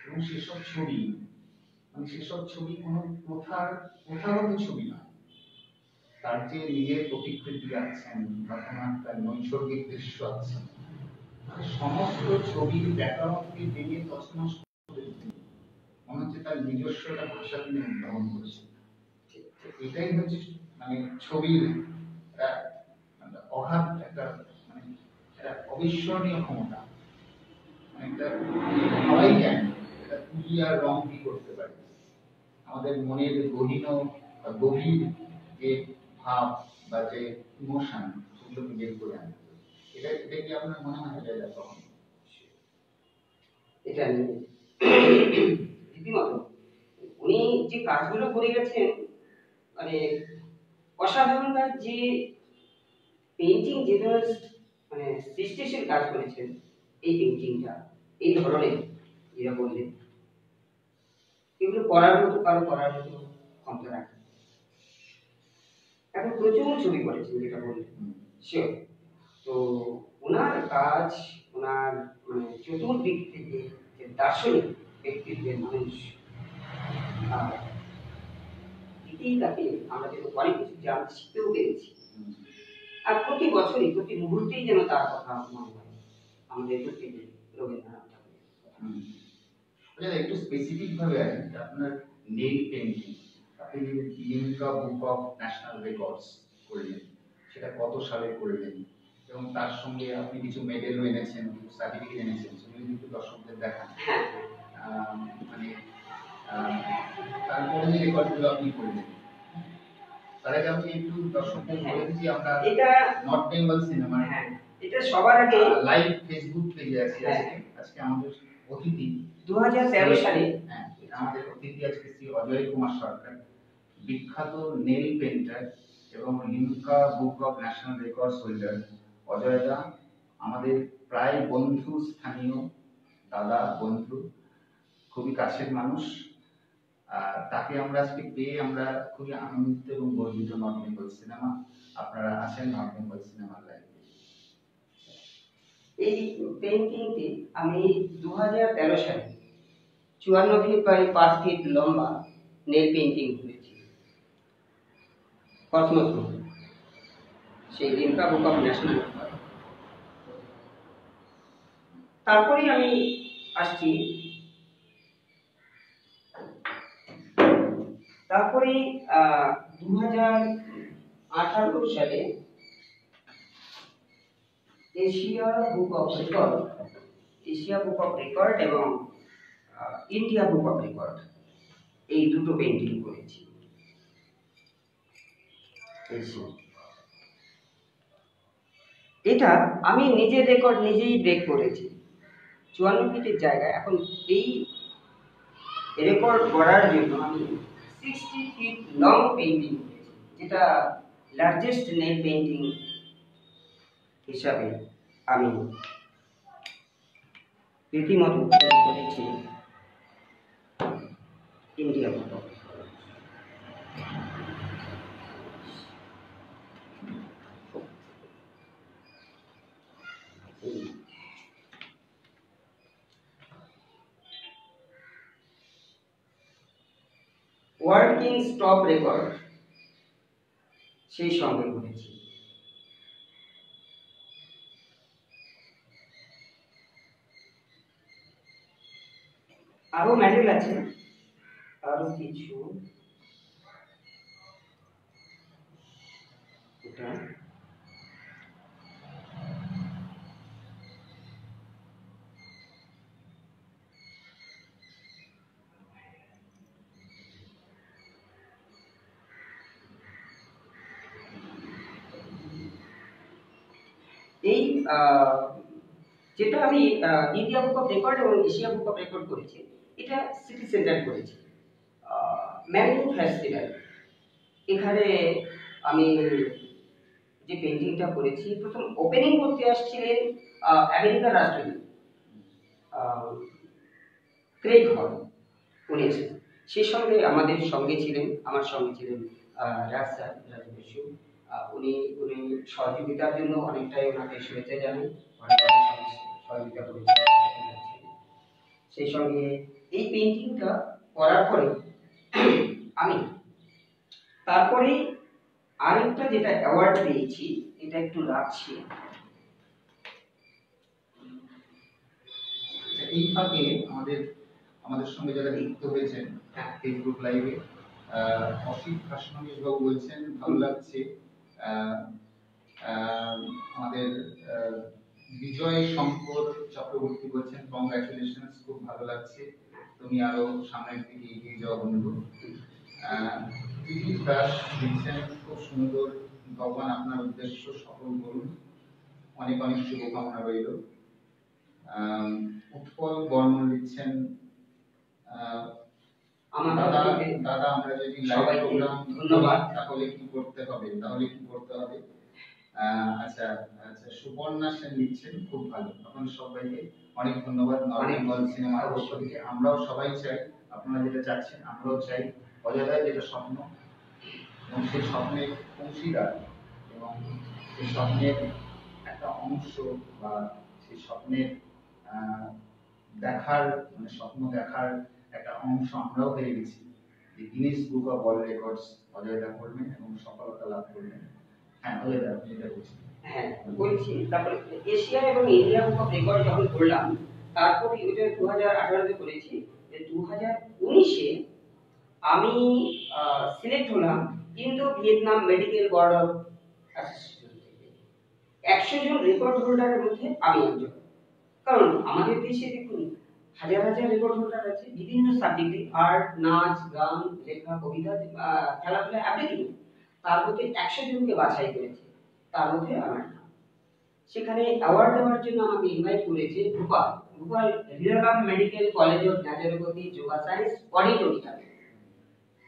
এবং সেসব ছবি কোনো প্রথাগত ছবি নয়, তার যে নিজের প্রতিকৃতি আছেন বা কোনো একটা নৈসর্গিক দৃশ্য আছে, সমস্ত ছবির ব্যাকরণকে ভেঙে তছনছ করে দিতেন। মনে হচ্ছে তার নিজস্ব একটা ভাষা তিনি উদ্ভাবন করেছেন। এটাই হচ্ছে ছবির অগাধ একটা অবিস্মরণীয় ক্ষমতা। সবাই জানে এটা তুলি আর রং কি করতে পারে, আমাদের মনের গভীর যে ভাব বা যে ইমোশন সেগুলোকে বের করে আনতে। এটা কি আপনার মনে হয় যায় তখন? এটা রীতিমতো উনি যে কাজগুলো করে গেছেন অসাধারণ কাজ। যে পেইন্টিং যে ধরনের সৃষ্টিশীল কাজ করেছেন, এই পেইন্টিংটা এই ধরনের যেটা বললেন, এগুলো করার মতো কারো করার মতো ক্ষমতা রাখে। এখন প্রচুর ছবি করেছেন যেটা বললেন শিওর। তো ওনার কাজ, ওনার চতুর্দিক থেকে যে দার্শনিক ব্যক্তিত্বের মানুষ, এতেই তাকে আমরা যেন অনেক কিছু জানতে শিখতেও পেরেছি। আর প্রতি বছরই প্রতি মুহূর্তেই যেন তার কথা মনে হয় আমাদের প্রত্যেকে রবীন্দ্রনাথ ঠাকুরের। একটু স্পেসিফিক ভাবে আপনার নেল পেইন্টিং আপনি Limca book of national records করলেন, সেটা কত সালে করলেন এবং তার সঙ্গে আপনি কিছু মেডেলও এনেছেন, কিছু সার্টিফিকেট এনেছেন, সেগুলো কিন্তু দর্শকদের দেখান। তারপরে যে রেকর্ডগুলো আপনি করলেন, তার আগে আমি একটু দর্শকদের বলে দিচ্ছি আমরা এটা নর্থ বেঙ্গল সিনেমা এটা সবার আগে লাইভ ফেসবুক পেজে আছে। আজকে আমাদের অতিথি 2013 সালে আমাদের অতিথি আজকে শ্রী অজয় কুমার সরকার, বিখ্যাত নেল পেইন্টার এবং Limca book of national records holder. Ajay da আমাদের প্রায় বন্ধু, স্থানীয় দাদা, বন্ধু, খুবই কাছের মানুষ। তাকে আমরা আজকে পেয়ে আমরা খুবই আনন্দিত এবং গর্বিত। নর্থ বেঙ্গল সিনেমা, আপনারা আছেন নর্থ বেঙ্গল সিনেমার লাইভে। এই পেইন্টিংটি আমি 2013 সালে 54 ফিট বাই 5 ফিট লম্বা নেল পেইন্টিং করেছি কসমস, সেই লিমকা বুক অফ ন্যাশনাল। তারপরে আমি আসছি, তারপরে 2018 সালে এশিয়া বুক অফ রেকর্ড এবং ইন্ডিয়া বুক অফ রেকর্ড, এই দুটো পেইন্টিং করেছি। এই সেই। এটা আমি নিজের রেকর্ড নিজেই ব্রেক করেছি। 54 ফিটের জায়গায় এখন এই রেকর্ড করার জন্য আমি 60 ফিট লং পেইন্টিং করেছি, যেটা লার্জেস্ট নেল পেইন্টিং হিসাবে আমি রীতিমতো করেছি ইন্ডিয়া মতো। ওয়ার্ল্ড কিংস টপ রেকর্ড সেই সঙ্গে করেছি। আরো মেডেল আছে, আরো কিছু এটা এই যেটা আমি ইন্ডিয়া বুক অফ রেকর্ড এবং এশিয়া বুক অফ রেকর্ড করেছি, এটা সিটি সেন্টার করেছি ম্যাঙ্গো ফেস্টিভ্যাল। এখানে আমি যে পেন্টিংটা করেছি, প্রথম ওপেনিং করতে আসছিলেন আমেরিকার রাষ্ট্রদূত ক্রেগ হল, উনি এসেছেন। সেই সঙ্গে আমাদের সঙ্গে ছিলেন, আমার সঙ্গে ছিলেন রাজ স্যার, রাজু বসু। উনি উনি সহযোগিতার জন্য অনেকটাই ওনাকে শুভেচ্ছা জানাই, অনেক অনেক সহযোগিতা করেছেন। সেই সঙ্গে এই পেইন্টিংটা করার পরে আমি তারপরে আরেকটা যেটা অ্যাওয়ার্ড পেয়েছি, এটা একটু রাখছি। এই ফাঁকে আমাদের আমাদের সঙ্গে যারা যুক্ত হয়েছেন ফেসবুক লাইভে, অসিত ভাস্কর বাবু বলছেন ভালো লাগছে। আমাদের বিজয় শঙ্কর চক্রবর্তী বলছেন কংগ্রাচুলেশনস, খুব ভালো লাগছে, তুমি আরো সামনের দিকে এগিয়ে যাও বন্ধু। দিলীপ দাস লিখছেন খুব সুন্দর, ভগবান আপনার উদ্দেশ্য সফল করুন, অনেক অনেক শুভকামনা রইল। উৎপল বর্মন লিখছেন দাদা আমরা যদি লাইভ প্রোগ্রাম ধন্যবাদ তাহলে কি করতে হবে, আচ্ছা আচ্ছা, সুবর্ণা সেন লিখছেন খুব ভালো, আপনাদের সবাইকে অনেক ধন্যবাদ। নর্থ বেঙ্গল সিনেমার পক্ষ থেকে আমরাও সবাই চাই, আপনারা যেটা চাচ্ছেন আমরাও চাই, অজয় যেটা স্বপ্ন এবং সেই স্বপ্নের অংশীদার এবং সেই স্বপ্নের একটা অংশ বা সেই স্বপ্নের দেখার মানে স্বপ্ন দেখার একটা অংশ আমরাও হয়ে গেছি। Guinness book of world records Ajayda করবেন এবং সফলতা লাভ করবেন। হ্যাঁ অজয়দা, আপনি যেটা বলছেন। হ্যাঁ বলছি, তারপরে এশিয়া এবং ইন্ডিয়া বুক অফ রেকর্ড যখন করলাম, তারপরে ওইটা 2018 তে করেছি। 2019-এ আমি সিলেক্ট হলাম Indo Vietnam medical board of association থেকে। 100 জন রেকর্ড হোল্ডারের মধ্যে আমি একজন। কারণ আমাদের দেশে দেখুন হাজার হাজার রেকর্ড হোল্ডার আছে বিভিন্ন সাবজেক্টে, আর্ট, নাচ, গান, লেখা, কবিতা, খেলাধুলা, এভরিথিং। তার মধ্যে 100 জনকে বাছাই করেছে, তার মধ্যে আমার নাম। সেখানে অ্যাওয়ার্ড দেওয়ার জন্য আমাকে ইনভাইট করেছে ভোপাল রিরারাম medical college of naturopathy yoga science অডিটোরিয়ামে।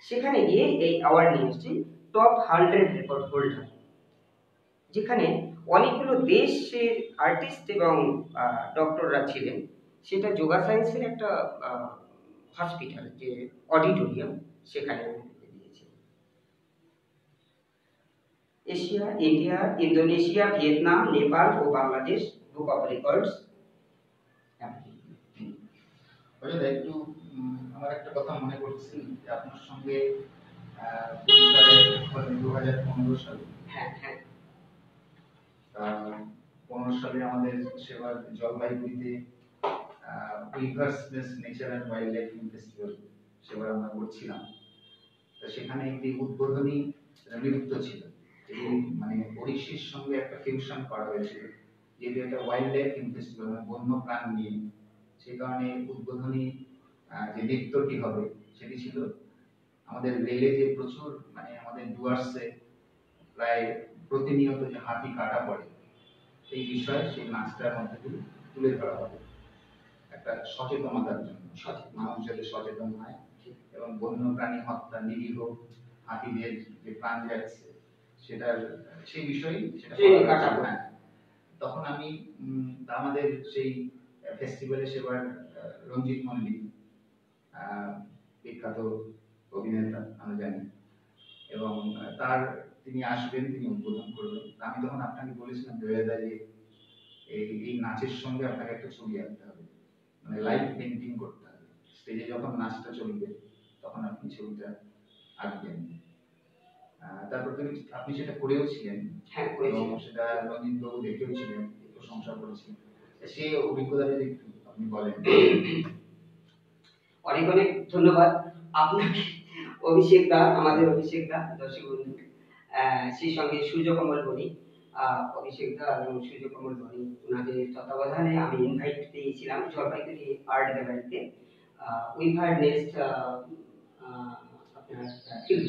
সেখানে গিয়ে এই অ্যাওয়ার্ড নিয়ে এসেছি টপ 100 রেকর্ড হোল্ডার, যেখানে অনেকগুলো দেশের আর্টিস্ট এবং ডক্টররা ছিলেন। সেটা যোগা সায়েন্সের একটা হসপিটাল, যে অডিটোরিয়াম, সেখানে দিয়েছি। Asia, India, Indonesia, Vietnam, Nepal ও বাংলাদেশ বুক অফ রেকর্ডস। একটু আমার একটা কথা মনে পড়ছে যে আপনার সঙ্গে 2015 সালে, হ্যাঁ হ্যাঁ, 15 সালে আমাদের সেবার জলপাইগুড়িতে weavers nature and wild life festival সেবার আমরা করছিলাম। তো সেখানে একটি উদ্বোধনী নৃত্য ছিল, মানে ওড়িশির সঙ্গে একটা ফিউশন করা হয়েছিল, যেহেতু একটা ওয়াইল্ড লাইফ ফেস্টিভ্যাল মানে বন্য প্রাণ নিয়ে। সেই কারণে উদ্বোধনী যে নৃত্যটি হবে সেটি ছিল আমাদের রেলে যে প্রচুর মানে আমাদের ডুয়ার্সে প্রায় প্রতিনিয়ত যে হাতি কাটা পড়ে এই বিষয়ে সেই নাচটার মধ্যে দিয়ে তুলে ধরা হবে একটা সচেতনতার জন্য, মানুষ যাতে সচেতন হয় এবং বন্যপ্রাণী হত্যা, নিরীহ হাতিদের যে প্রাণ যাচ্ছে সেটার সেই বিষয়ে সেটা হ্যাঁ। তখন আমি আমাদের সেই ফেস্টিভ্যালে সেবার রঞ্জিত মল্লিক বিখ্যাত অভিনেতা আমরা জানি, এবং তার তিনি আসবেন, তিনি উদ্বোধন করবেন। আমি তখন আপনাকে বলেছিলাম জয়দা যে এই নাচের সঙ্গে আপনাকে একটা ছবি আঁকতে হবে, মানে লাইভ পেন্টিং করতে হবে, স্টেজে যখন নাচটা চলবে তখন আপনি ছবিটা আঁকবেন। তারপর আপনি সেটা করেও ছিলেন এবং সেটা রঞ্জিত বাবু দেখেও ছিলেন, প্রশংসা করেছিলেন। সেই অভিজ্ঞতাটা একটু আপনি বলেন। অনেক অনেক ধন্যবাদ আপনাকে অভিষেক দা, আমাদের অভিষেক দা, দর্শক বন্ধু, সেই সঙ্গে সূর্যকমল বণি, অভিষেক দা এবং সূর্যকমল বণি, ওনাদের তত্ত্বাবধানে আমি ইনভাইট পেয়েছিলাম জলপাইগুড়ি আর্ট গ্যালারিতে উইভার নেক্সট আপনার ফিল্ড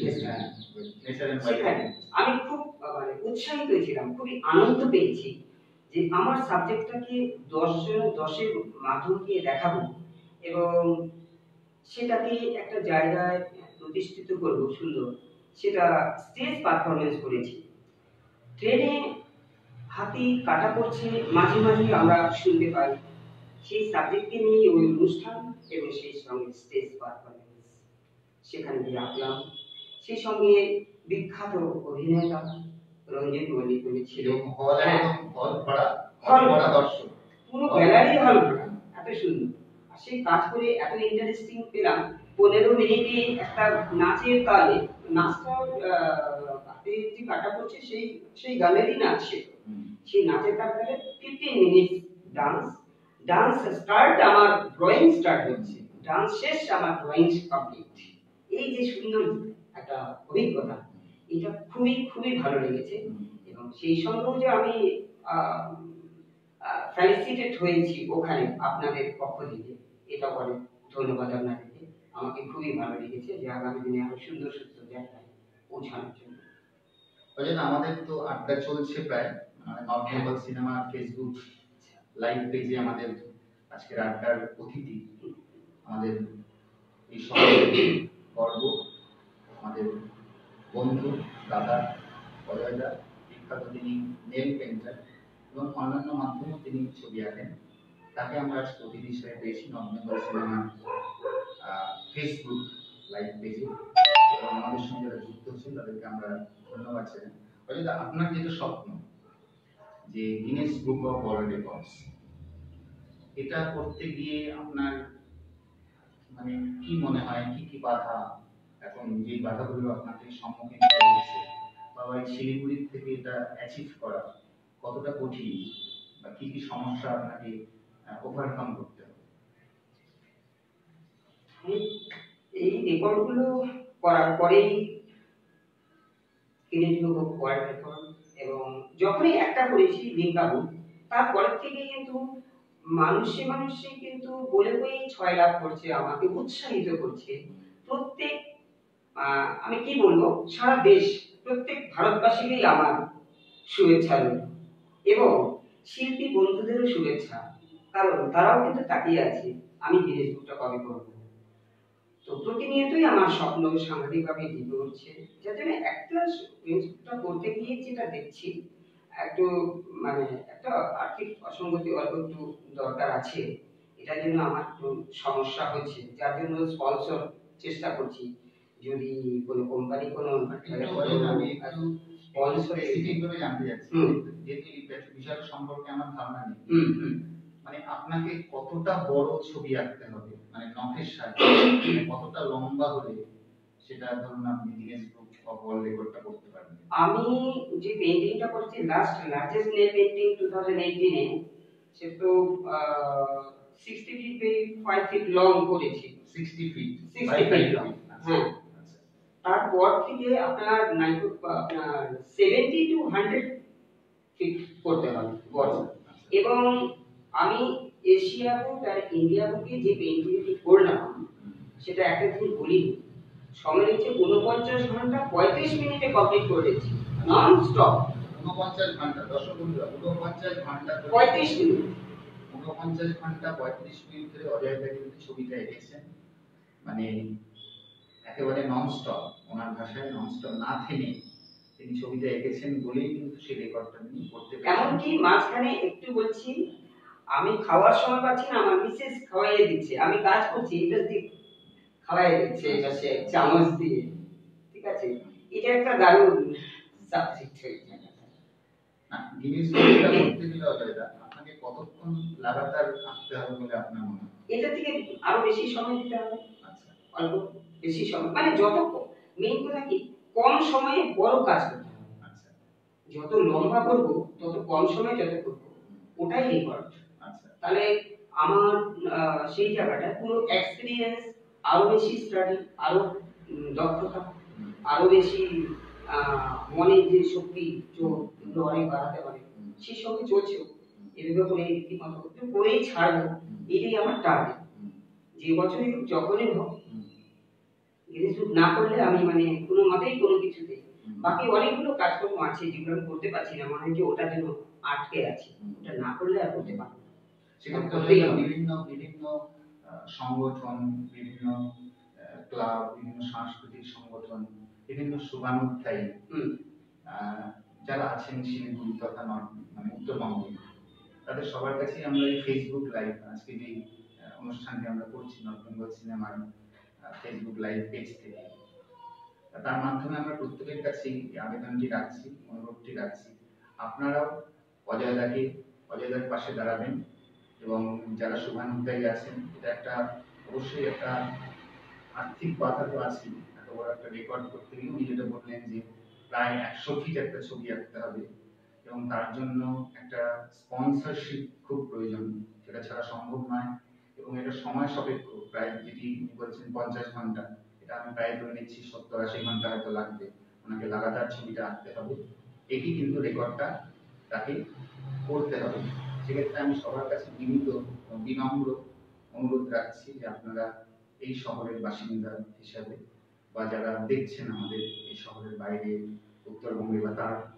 সেখানে আমি খুব মানে উৎসাহিত ছিলাম, খুবই আনন্দ পেয়েছি যে আমার সাবজেক্টটাকে 10 মাধ্যম দিয়ে দেখাবো এবং সেটাকে একটা জায়গায় প্রতিষ্ঠিত করবো সুন্দর, সেটা স্টেজ পারফরমেন্স করেছি। ট্রেনে হাতি কাটা পড়ছে মাঝে মাঝে আমরা শুনতে পাই, সেই সাবজেক্টকে নিয়ে ওই অনুষ্ঠান এবং সেই সঙ্গে স্টেজ পারফরমেন্স সেখানে গিয়ে আঁকলাম। সেই সঙ্গে বিখ্যাত অভিনেতা রঞ্জিত মল্লিক ছিল, পুরো গ্যালারি হল ভরা, এত সুন্দর। সেই কাজ করে এত ইন্টারেস্টিং পেলাম, 15 মিনিটে একটা নাচের তালে নাচটা হাতে যে কাটা পড়ছে সেই গানেরই নাচ, সেই নাচের তালে 15 মিনিট ডান্স স্টার্ট, আমার ড্রয়িং স্টার্ট হচ্ছে, ডান্স শেষ, আমার ড্রয়িং কমপ্লিট। এই যে সুন্দর একটা অভিজ্ঞতা, এটা খুবই খুবই ভালো লেগেছে। এবং সেই সঙ্গেও যে আমি ফেলিসিটেট হয়েছি ওখানে আপনাদের পক্ষ থেকে, এটা অনেক ধন্যবাদ আপনাদেরকে। আমাকে খুবই ভালো লেগেছে যে আগামী দিনে আরো সুন্দর সুন্দর জায়গায় পৌঁছানোর জন্য। আমাদের তো আড্ডা চলছে প্রায়, north Bengal cinema Facebook live পেজে আমাদের আজকের আড্ডার অতিথি আমাদের এই শহরের গর্ব, আমাদের বন্ধু দাদা অজয়দা, বিখ্যাত তিনি নেল পেন্টার এবং অন্যান্য মাধ্যমেও তিনি ছবি আঁকেন। তাকে আমরা আজকে অতিথি হিসেবে পেয়েছি north Bengal cinema Facebook live পেজে, এবং আমাদের সঙ্গে যারা যুক্ত হচ্ছেন তাদেরকে আমরা ধন্যবাদ জানাই। অজয়দা, আপনার যেটা স্বপ্ন যে Guinness book of world records, এটা করতে গিয়ে আপনার মানে কি মনে হয়, কি কি বাধা, এখন যে বাধাগুলো আপনাকে সম্মুখীন হয়েছে, বা ওই শিলিগুড়ি থেকে এটা অ্যাচিভ করা কতটা কঠিন, বা কি কি সমস্যা আপনাকে ওভারকাম করতে হবে? এই রেকর্ডগুলো করার পরেই Guinness book of world record, এবং যখনই একটা করেছি লিঙ্কাবু, তারপরের থেকে কিন্তু মানুষে মানুষে কিন্তু বলে বলেই 6 লাখ করছে, আমাকে উৎসাহিত করছে। প্রত্যেক আমি কি বলবো, সারা দেশ, প্রত্যেক ভারতবাসীকেই আমার শুভেচ্ছা রইল, এবং শিল্পী বন্ধুদেরও শুভেচ্ছা, কারণ তারাও কিন্তু তাকিয়ে আছে আমি গিনেস বুকটা কবে করব। তো প্রতিনিয়তই আমার স্বপ্ন সাংঘাতিকভাবে জিতে উঠছে, যার জন্য একটা গিনেস বুকটা করতে গিয়ে যেটা দেখছি, একটু মানে একটা আর্থিক অসঙ্গতি অল্প একটু দরকার আছে, এটার জন্য আমার একটু সমস্যা হচ্ছে, যার জন্য স্পন্সর চেষ্টা করছি। যদি কোনো কোম্পানি কোনো আমি একটু স্পেসিফিক ভাবে জানতে চাচ্ছি, যেহেতু এই বিষয় সম্পর্কে আমার ধারণা নেই, মানে আপনাকে কতটা বড় ছবি আঁকতে হবে, মানে নখের সাহায্যে কতটা লম্বা হলে সেটা ধরুন আপনি গিনেস বুক অফ ওয়ার্ল্ড রেকর্ডটা করতে পারবেন? আমি যে পেইন্টিংটা করছি লার্জেস্ট নেল পেইন্টিং 2018 এ, সেটা তো 60 ফিট বাই 5 ফিট লং করেছি। 60 ফিট লং, হ্যাঁ। তারপর থেকে আপনার 70 টু 100 ফিট করতে হবে বড়। এবং আমি এশিয়া বুক আর ইন্ডিয়া বুকে যে পেইন্টিংটি করলাম সেটা একদিন বলিনি, সময় নিচ্ছে 49 ঘন্টা 35 মিনিটে কমপ্লিট করেছি। নন স্টপ 49 ঘন্টা, দর্শক বন্ধুরা 49 ঘন্টা ধরে 35 মিনিট 49 ঘন্টা 35 মিনিট ধরে অজয় দা কিন্তু ছবিটা এঁকেছেন। মানে একেবারে নন স্টপ, ওনার ভাষায় নন স্টপ না থেমে তিনি ছবিটা এঁকেছেন বলেই কিন্তু সেই রেকর্ডটা তিনি করতে পেরেছেন। এমনকি মাঝখানে একটু বলছি, আমি খাওয়ার সময় পাচ্ছি না, আমার মিসেস খাওয়াইয়ে দিচ্ছে, আমি কাজ করছি, এটা দিয়ে খাওয়াইয়ে দিচ্ছে, এটা সে চামচ দিয়ে, ঠিক আছে, এটা একটা দারুণ সাবজেক্ট হয়েছে। না, গিনিস বুকটা করতে গেলে অজয় দা আপনাকে কতক্ষণ লাগাতার আঁকতে হবে বলে আপনার মনে হয়? এটা থেকে আরো বেশি সময় দিতে হবে। আচ্ছা, অল্প বেশি সময়, মানে যত মেইন কথা কি, কম সময়ে বড় কাজ করতে হবে। আচ্ছা, যত লম্বা করব তত কম সময়ে যত করব, ওটাই রেকর্ড। আচ্ছা, তাহলে আমার সেই জায়গাটা পুরো এক্সপিরিয়েন্স, আরো বেশি স্টাডি, আরো দক্ষতা, আরো বেশি মনের যে শক্তি এগুলো অনেক বাড়াতে পারে, সেই সঙ্গে চলছেও। এভাবে করে রীতিমতো একটু করেই ছাড়বো, এটাই আমার টার্গেট। যে বছরই যখনই হোক গিনেস বুক না করলে আমি মানে কোনো মতেই কোনো কিছুতে, বাকি অনেকগুলো কাজকর্ম আছে যেগুলো আমি করতে পারছি না, মনে হয় যে ওটার জন্য আটকে আছি, ওটা না করলে আর করতে পারবো না। সেক্ষেত্রে বিভিন্ন বিভিন্ন সংগঠন, বিভিন্ন ক্লাব, বিভিন্ন সাংস্কৃতিক সংগঠন, বিভিন্ন শুভানুধ্যায়ী যারা আছেন শিলিগুড়ি তথা মানে উত্তরবঙ্গে, তাদের সবার কাছেই আমরা এই ফেসবুক লাইভ, আজকে যে অনুষ্ঠানটি আমরা করছি নর্থ বেঙ্গল সিনেমার ফেসবুক লাইভ পেজ থেকে, তার মাধ্যমে আমরা প্রত্যেকের কাছেই আবেদনটি রাখছি, অনুরোধটি রাখছি, আপনারাও অজয়দার পাশে দাঁড়াবেন। এবং যারা শুভানুধ্যায়ী আছেন, এটা একটা অবশ্যই একটা আর্থিক বাধা তো আছে, এত বড় একটা রেকর্ড করতে গিয়ে উনি যেটা বললেন যে প্রায় 100 ফিট একটা ছবি আঁকতে হবে এবং তার জন্য একটা স্পন্সরশিপ খুব প্রয়োজন, সেটা ছাড়া সম্ভব নয়। এবং এটা সময় সাপেক্ষ, প্রায় যেটি উনি বলছেন 50 ঘন্টা, এটা আমি প্রায় ধরে নিচ্ছি 70-80 ঘন্টা হয়তো লাগবে ওনাকে লাগাতার ছবিটা আঁকতে হবে। এটি কিন্তু রেকর্ডটা তাকে করতে হবে। সেক্ষেত্রে আমি সবার কাছে বিনম্র অনুরোধ রাখছি যে আপনারা এই শহরের বাসিন্দা হিসাবে বা যারা দেখছেন আমাদের এই শহরের বাইরে, উত্তরবঙ্গে বা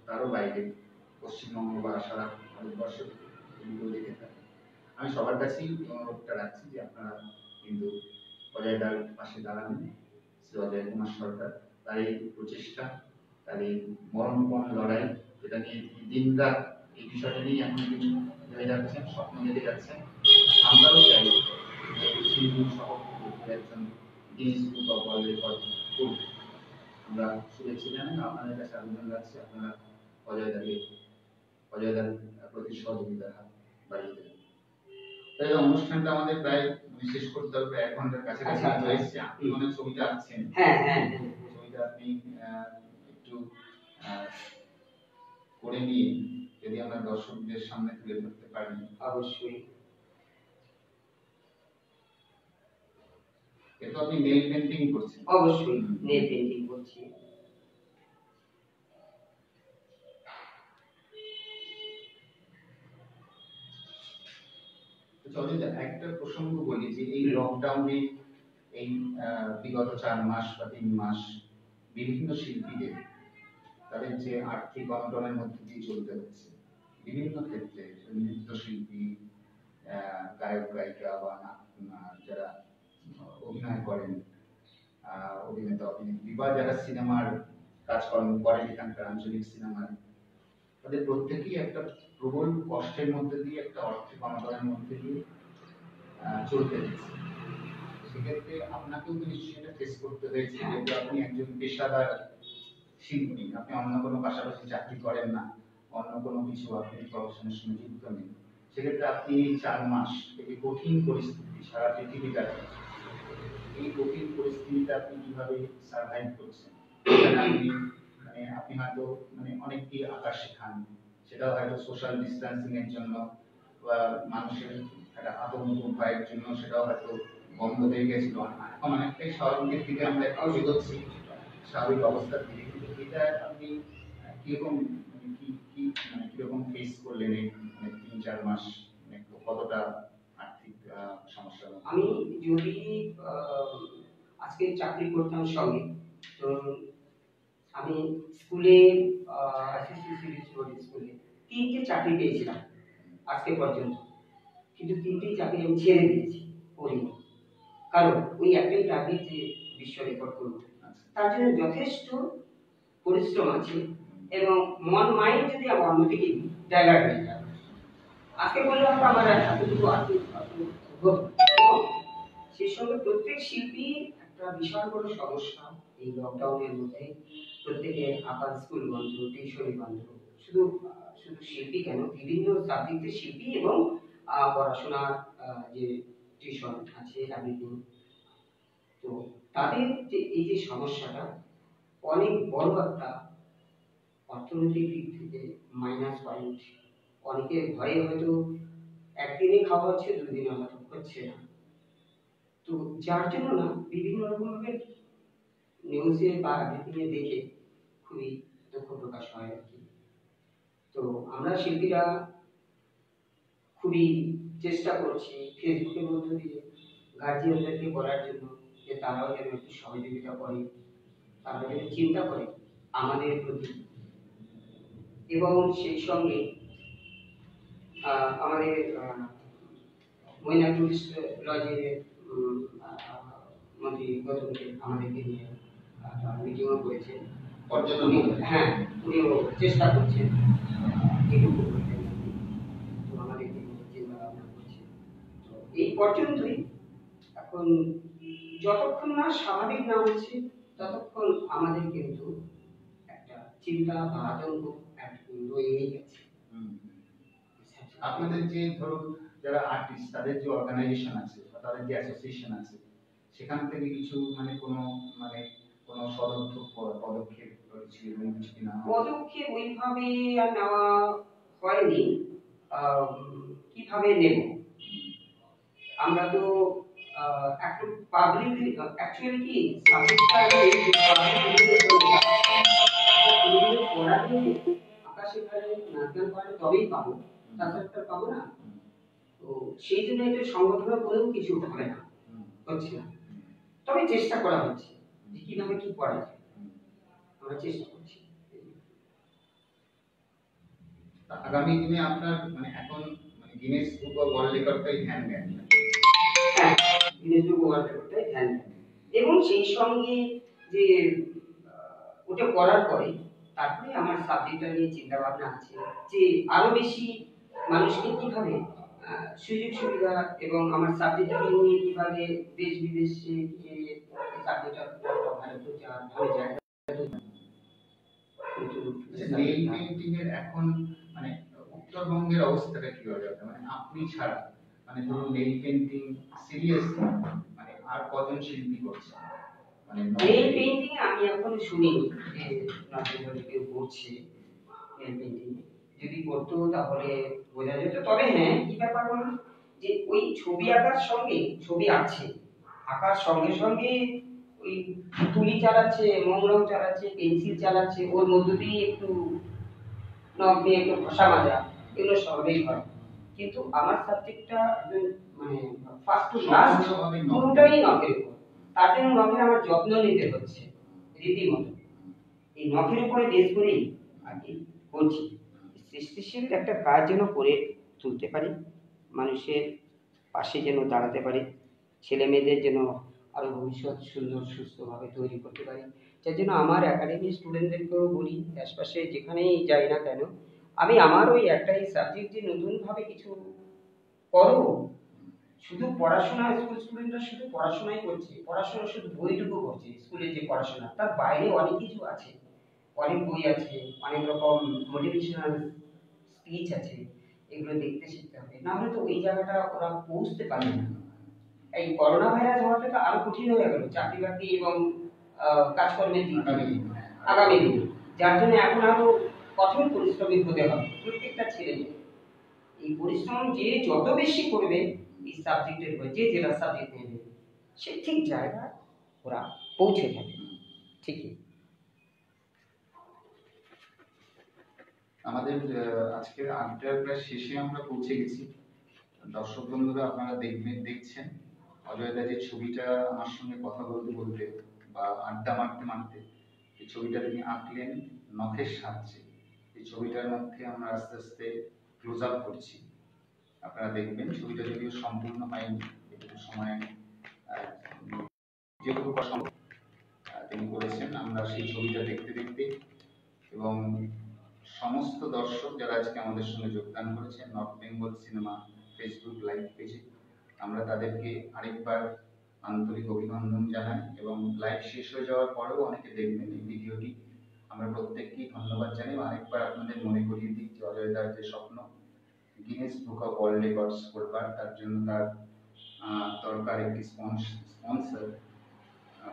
তারও বাইরে, পশ্চিমবঙ্গ বা সারা ভারতবর্ষ ভিডিও দেখে থাকেন, আমি সবার কাছেই অনুরোধটা রাখছি যে আপনারা কিন্তু অজয়দার পাশে দাঁড়ান। শ্রী অজয় কুমার সরকার, তার এই প্রচেষ্টা, তার এই মরণপণ লড়াই, যেটা নিয়ে দিনরাত এই বিষয়টা নিয়ে এখন তিনি হয়ে যাচ্ছেন, স্বপ্ন দেখে যাচ্ছেন। আমরাও চাই যে শিলিগুড়ি শহর থেকে একজন Guinness book of world record করব। আমরা শুভেচ্ছা জানাই, আপনাদের কাছে আবেদন রাখছি, আপনারা অজয়দার প্রতি সহযোগিতার হাত বাড়িয়ে দেবেন। তাই অনুষ্ঠানটা আমাদের প্রায় শেষ করতে হবে, 1 ঘন্টার কাছাকাছি হয়েছে। আপনি অনেক ছবিটা আঁকছেন, হ্যাঁ হ্যাঁ, ছবিটা আপনি একটু করে নিয়ে যদি আমরা দর্শকদের সামনে তুলে ধরতে পারি। অবশ্যই। এটা আপনি নেল পেন্টিং করছেন? অবশ্যই নেল পেন্টিং করছি। চলে যায় একটা প্রসঙ্গ বলি যে এই লকডাউনে এই বিগত 4 মাস বা 3 মাস বিভিন্ন শিল্পীদের তাদের যে আর্থিক অনটনের মধ্যে দিয়ে চলতে হচ্ছে বিভিন্ন ক্ষেত্রে, নৃত্যশিল্পী, গায়ক গায়িকা বা যারা অভিনয় করেন, অভিনেতা অভিনেত্রী বা যারা সিনেমার কাজকর্ম করেন এখানকার আঞ্চলিক সিনেমার, তাদের প্রত্যেকেই একটা প্রবল কষ্টের মধ্যে দিয়ে, একটা অর্থের অনটনের মধ্যে দিয়ে চলতে হয়েছে। সেক্ষেত্রে আপনাকেও তো নিশ্চয়ই এটা ফেস করতে হয়েছে, যেহেতু আপনি একজন পেশাদার শিল্পী, আপনি অন্য কোনো পাশাপাশি চাকরি করেন না, অন্য কোনো কিছু আপনি প্রফেশনের সঙ্গে যুক্ত নেই। সেক্ষেত্রে আপনি এই 4 মাস এই কঠিন পরিস্থিতি সারা পৃথিবী কাটে, এই কঠিন পরিস্থিতিতে আপনি কিভাবে সার্ভাইভ করছেন? আপনি আপনি হয়তো অনেককে আঁকা শেখান, সেটাও হয়তো সোশ্যাল ডিস্টেন্সিং এর জন্য বা মানুষের একটা আতঙ্ক ভয়ের জন্য সেটাও হয়তো বন্ধ হয়ে গেছিল। এখন অনেকটাই স্বাভাবিকের দিকে আমরা এগোচ্ছি, স্বাভাবিক অবস্থার দিকে। কিন্তু এটা আপনি কিরকম কিরকম ফেস করলেন এই 3-4 মাস, কতটা আর্থিক সমস্যা? আমি যদি আজকে চাকরি করতাম সঙ্গে, তো আমি স্কুলে আইসিসি সিরিজ স্কুলে 3টে চাকরি পেয়েছিলাম আজকে পর্যন্ত, কিন্তু 3টেই চাকরি আমি ছেড়ে দিয়েছি, করিনি। কারণ ওই একটাই টার্গেট যে বিশ্ব রেকর্ড করব, তার জন্য যথেষ্ট পরিশ্রম আছে এবং মন মাইন্ড যদি আমার অন্যদিকে ডাইভার্ট হয়ে যায়, আজকে বললে হয়তো আমার এতটুকু আর্থিক এবং সেই সঙ্গে প্রত্যেক শিল্পী একটা বিশাল বড় সমস্যা এই লকডাউনের মধ্যে। প্রত্যেকে আঁকার স্কুল বন্ধ, টিউশনি বন্ধ, শুধু শুধু শিল্পী কেন, বিভিন্ন সাবজেক্টের শিল্পী এবং পড়াশোনার যে টিউশন আছে এভরিথিং। তো তাদের যে এই যে সমস্যাটা অনেক বড় একটা অর্থনৈতিক দিক থেকে মাইনাস পয়েন্ট। অনেকের ঘরে হয়তো একদিনে খাওয়া হচ্ছে, 2 দিনে হয়তো হচ্ছে না। তো যার জন্য না বিভিন্ন রকমের নিউজে বা এভরিথিংয়ে দেখে খুবই দুঃখ প্রকাশ হয় আর কি। তো আমরা শিল্পীরা খুবই চেষ্টা করছি ফেসবুকের মধ্য দিয়ে গার্জিয়ানদেরকে বলার জন্য যে তারাও যেন একটু সহযোগিতা করে, তারা যেন চিন্তা করে আমাদের প্রতি। এবং সেই সঙ্গে আমাদের ময়না টুরিস্ট লজের মন্ত্রী গতকালকে আমাদেরকে নিয়ে মিটিংও করেছেন। হ্যাঁ, উনিও চেষ্টা করছেন এটুকু করতে, তো আমাদেরকে নিয়ে চিন্তা ভাবনা করছেন। তো এই পর্যন্তই। এখন যতক্ষণ না স্বাভাবিক না হচ্ছে ততক্ষণ আমাদের কিন্তু একটা চিন্তা বা আতঙ্ক রয়েই গেছে। আপনাদের যে ধরুন যারা আর্টিস্ট, তাদের যে অর্গানাইজেশন আছে বা তাদের যে অ্যাসোসিয়েশন আছে, সেখান থেকে কিছু কোনো পদক্ষেপ ছিল কিছু কিনা? পদক্ষেপ ওইভাবে আর নেওয়া হয়নি। কিভাবে নেব, আমরা তো একটু পাবলিক অ্যাকচুয়ালি কি সাবজেক্টটা আকাশে ঘরে নাচ গান করে তবেই পাবো, তাছাড়া পাবো না। তো সেই জন্য একটা সংগঠন করেও কিছু হবে না, হচ্ছে না। তবে চেষ্টা করা হচ্ছে যে কিভাবে কি করা যায়, আমরা চেষ্টা করছি। আগামী দিনে আপনার এখন গিনেস বুক অফ ওয়ার্ল্ড রেকর্ডটাই ধ্যান দেন? হ্যাঁ, গিনেস বুক অফ ওয়ার্ল্ড রেকর্ডটাই ধ্যান দেন। এবং সেই সঙ্গে যে ওটা করার পরে তারপরে আমার সাবজেক্টটা নিয়ে চিন্তা ভাবনা আছে যে আরো বেশি মানুষকে কিভাবে সুযোগ সুবিধা এবং আমার সাবজেক্টটাকে নিয়ে কিভাবে দেশ বিদেশে গিয়ে সাবজেক্টটা ভালো প্রচার ভালো জায়গা। নেইল পেইন্টিং এর এখন উত্তরবঙ্গের অবস্থাটা কি হয়ে যাবে? আপনি ছাড়া ধরুন নেইল পেইন্টিং সিরিয়াসলি আর কজন শিল্পী করছে? নেইল পেইন্টিং আমি এখন শুনিনি যে নতুন কেউ করছে নেইল পেইন্টিং। যদি করতো তাহলে বোঝা যেত। তবে হ্যাঁ, কি ব্যাপার বলুন, যে ওই ছবি আঁকার সঙ্গে ছবি আঁকছে, আঁকার সঙ্গে সঙ্গে ওই তুলি চালাচ্ছে, মোম রং চালাচ্ছে, পেন্সিল চালাচ্ছে, ওর মধ্য দিয়ে একটু নখ দিয়ে একটু ঘষা মাজা, এগুলো সবই হয়। কিন্তু আমার সাবজেক্টটা মানে ফার্স্ট টু লাস্ট পুরোটাই নখের উপর। তার জন্য নখের আমার যত্ন নিতে হচ্ছে রীতিমতো। এই নখের উপরে বেস করেই আমি করছি। সৃষ্টিশীল একটা কাজ যেন করে তুলতে পারি, মানুষের পাশে যেন দাঁড়াতে পারি, ছেলে মেয়েদের যেন আরো ভবিষ্যৎ সুন্দর সুস্থভাবে তৈরি করতে পারি। যার জন্য আমার একাডেমি স্টুডেন্টদেরকেও বলি, আশপাশে যেখানেই যাই না কেন, আমি আমার ওই একটাই সাবজেক্ট যে নতুনভাবে কিছু করো। শুধু পড়াশোনা, স্কুল স্টুডেন্টরা শুধু পড়াশোনাই করছে, পড়াশোনা শুধু বইটুকু করছে, স্কুলে যে পড়াশোনা তার বাইরে অনেক কিছু আছে, অনেক বই আছে, অনেক রকম মোটিভেশনাল স্পিচ আছে, এগুলো দেখতে শিখতে হবে, না হলে তো ওই জায়গাটা ওরা পৌঁছতে পারবে না। এই করোনা ভাইরাস হওয়াটা তো আরো কঠিন হয়ে গেল চাকরি বাকরি এবং কাজকর্মের দিক থেকে আগামী দিনে। যার জন্য এখন আরো কঠোর পরিশ্রমী হতে হবে প্রত্যেকটা ছেলে মেয়ে। এই পরিশ্রম যে যত বেশি করবে এই সাবজেক্টের উপর, যে যেটা সাবজেক্ট নেবে সে ঠিক জায়গায় ওরা পৌঁছে যাবে ঠিকই। আমাদের আজকের আড্ডার প্রায় শেষে আমরা পৌঁছে গেছি। দর্শক বন্ধুরা, আপনারা দেখছেন অজয়দা যে ছবিটা আমার সঙ্গে কথা বলতে বলতে বা আড্ডা মারতে মারতে যে ছবিটা তিনি আঁকলেন নখের সাহায্যে এই ছবিটার মধ্যে আমরা আস্তে আস্তে ক্লোজ আপ করছি। আপনারা দেখবেন ছবিটা যদিও সম্পূর্ণ হয়নি, একটু সময় যেটুকু সম্ভব তিনি করেছেন। আমরা সেই ছবিটা দেখতে দেখতে এবং সমস্ত দর্শক যারা আজকে আমাদের সঙ্গে যোগদান করেছেন north Bengal cinema Facebook live পেজে, আমরা তাদেরকে আরেকবার আন্তরিক অভিনন্দন জানাই। এবং লাইভ শেষ হয়ে যাওয়ার পরেও অনেকে দেখবেন এই ভিডিওটি, আমরা প্রত্যেককেই ধন্যবাদ জানাই। আরেকবার আপনাদের মনে করিয়ে দিই যে অজয়দার যে স্বপ্ন Guinness book of world records করবার, তার জন্য তার দরকার একটি স্পন্সর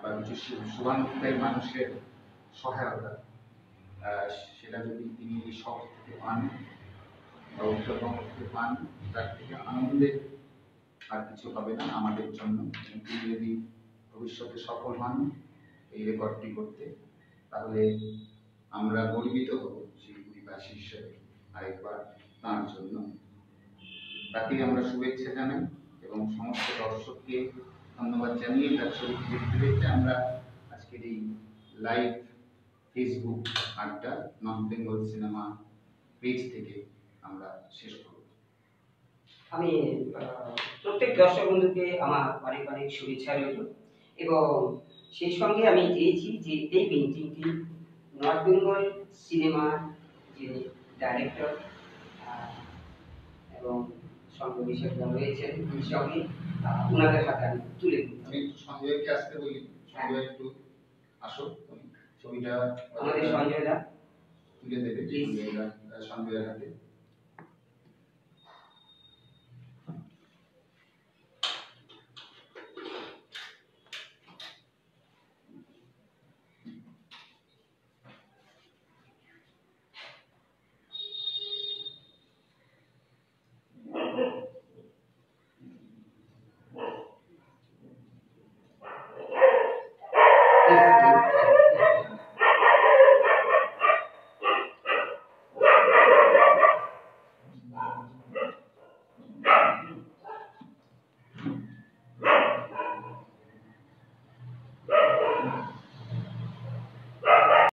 বা কিছু শুভানুধ্যায়ী মানুষের সহায়তা। সেটা যদি তিনি এই শহর থেকে পান বা উত্তরবঙ্গ থেকে পান, তার থেকে আনন্দের আর কিছু হবে না আমাদের জন্য। তিনি যদি ভবিষ্যতে সফল হন এই রেকর্ডটি করতে, তাহলে আমরা গর্বিত হব শিলিগুড়িবাসী হিসেবে আরেকবার তাঁর জন্য। তাকে আমরা শুভেচ্ছা জানাই এবং সমস্ত দর্শককে ধন্যবাদ জানিয়ে তার ছবিটি দেখতে দেখতে আমরা আজকের এই লাইভ ফেসবুক আড্ডা নর্থ বেঙ্গল সিনেমা পেজ থেকে আমরা শেষ করব। আমি প্রত্যেক দর্শক বন্ধুকে আমার অনেক অনেক শুভেচ্ছা রইল এবং সেই সঙ্গে আমি চেয়েছি যে এই পেন্টিংটি নর্থ বেঙ্গল সিনেমার যিনি ডাইরেক্টর এবং সংগবেশক রয়েছেন এই সঙ্গে ওনাদের হাতে আমি তুলে দিই। আমি একটু সঞ্জয়কে আসতে বলি। সঞ্জয় একটু আসো, ছবিটা আমাদের সঞ্জয় দা তুলে দেবে সঞ্জয়ের হাতে।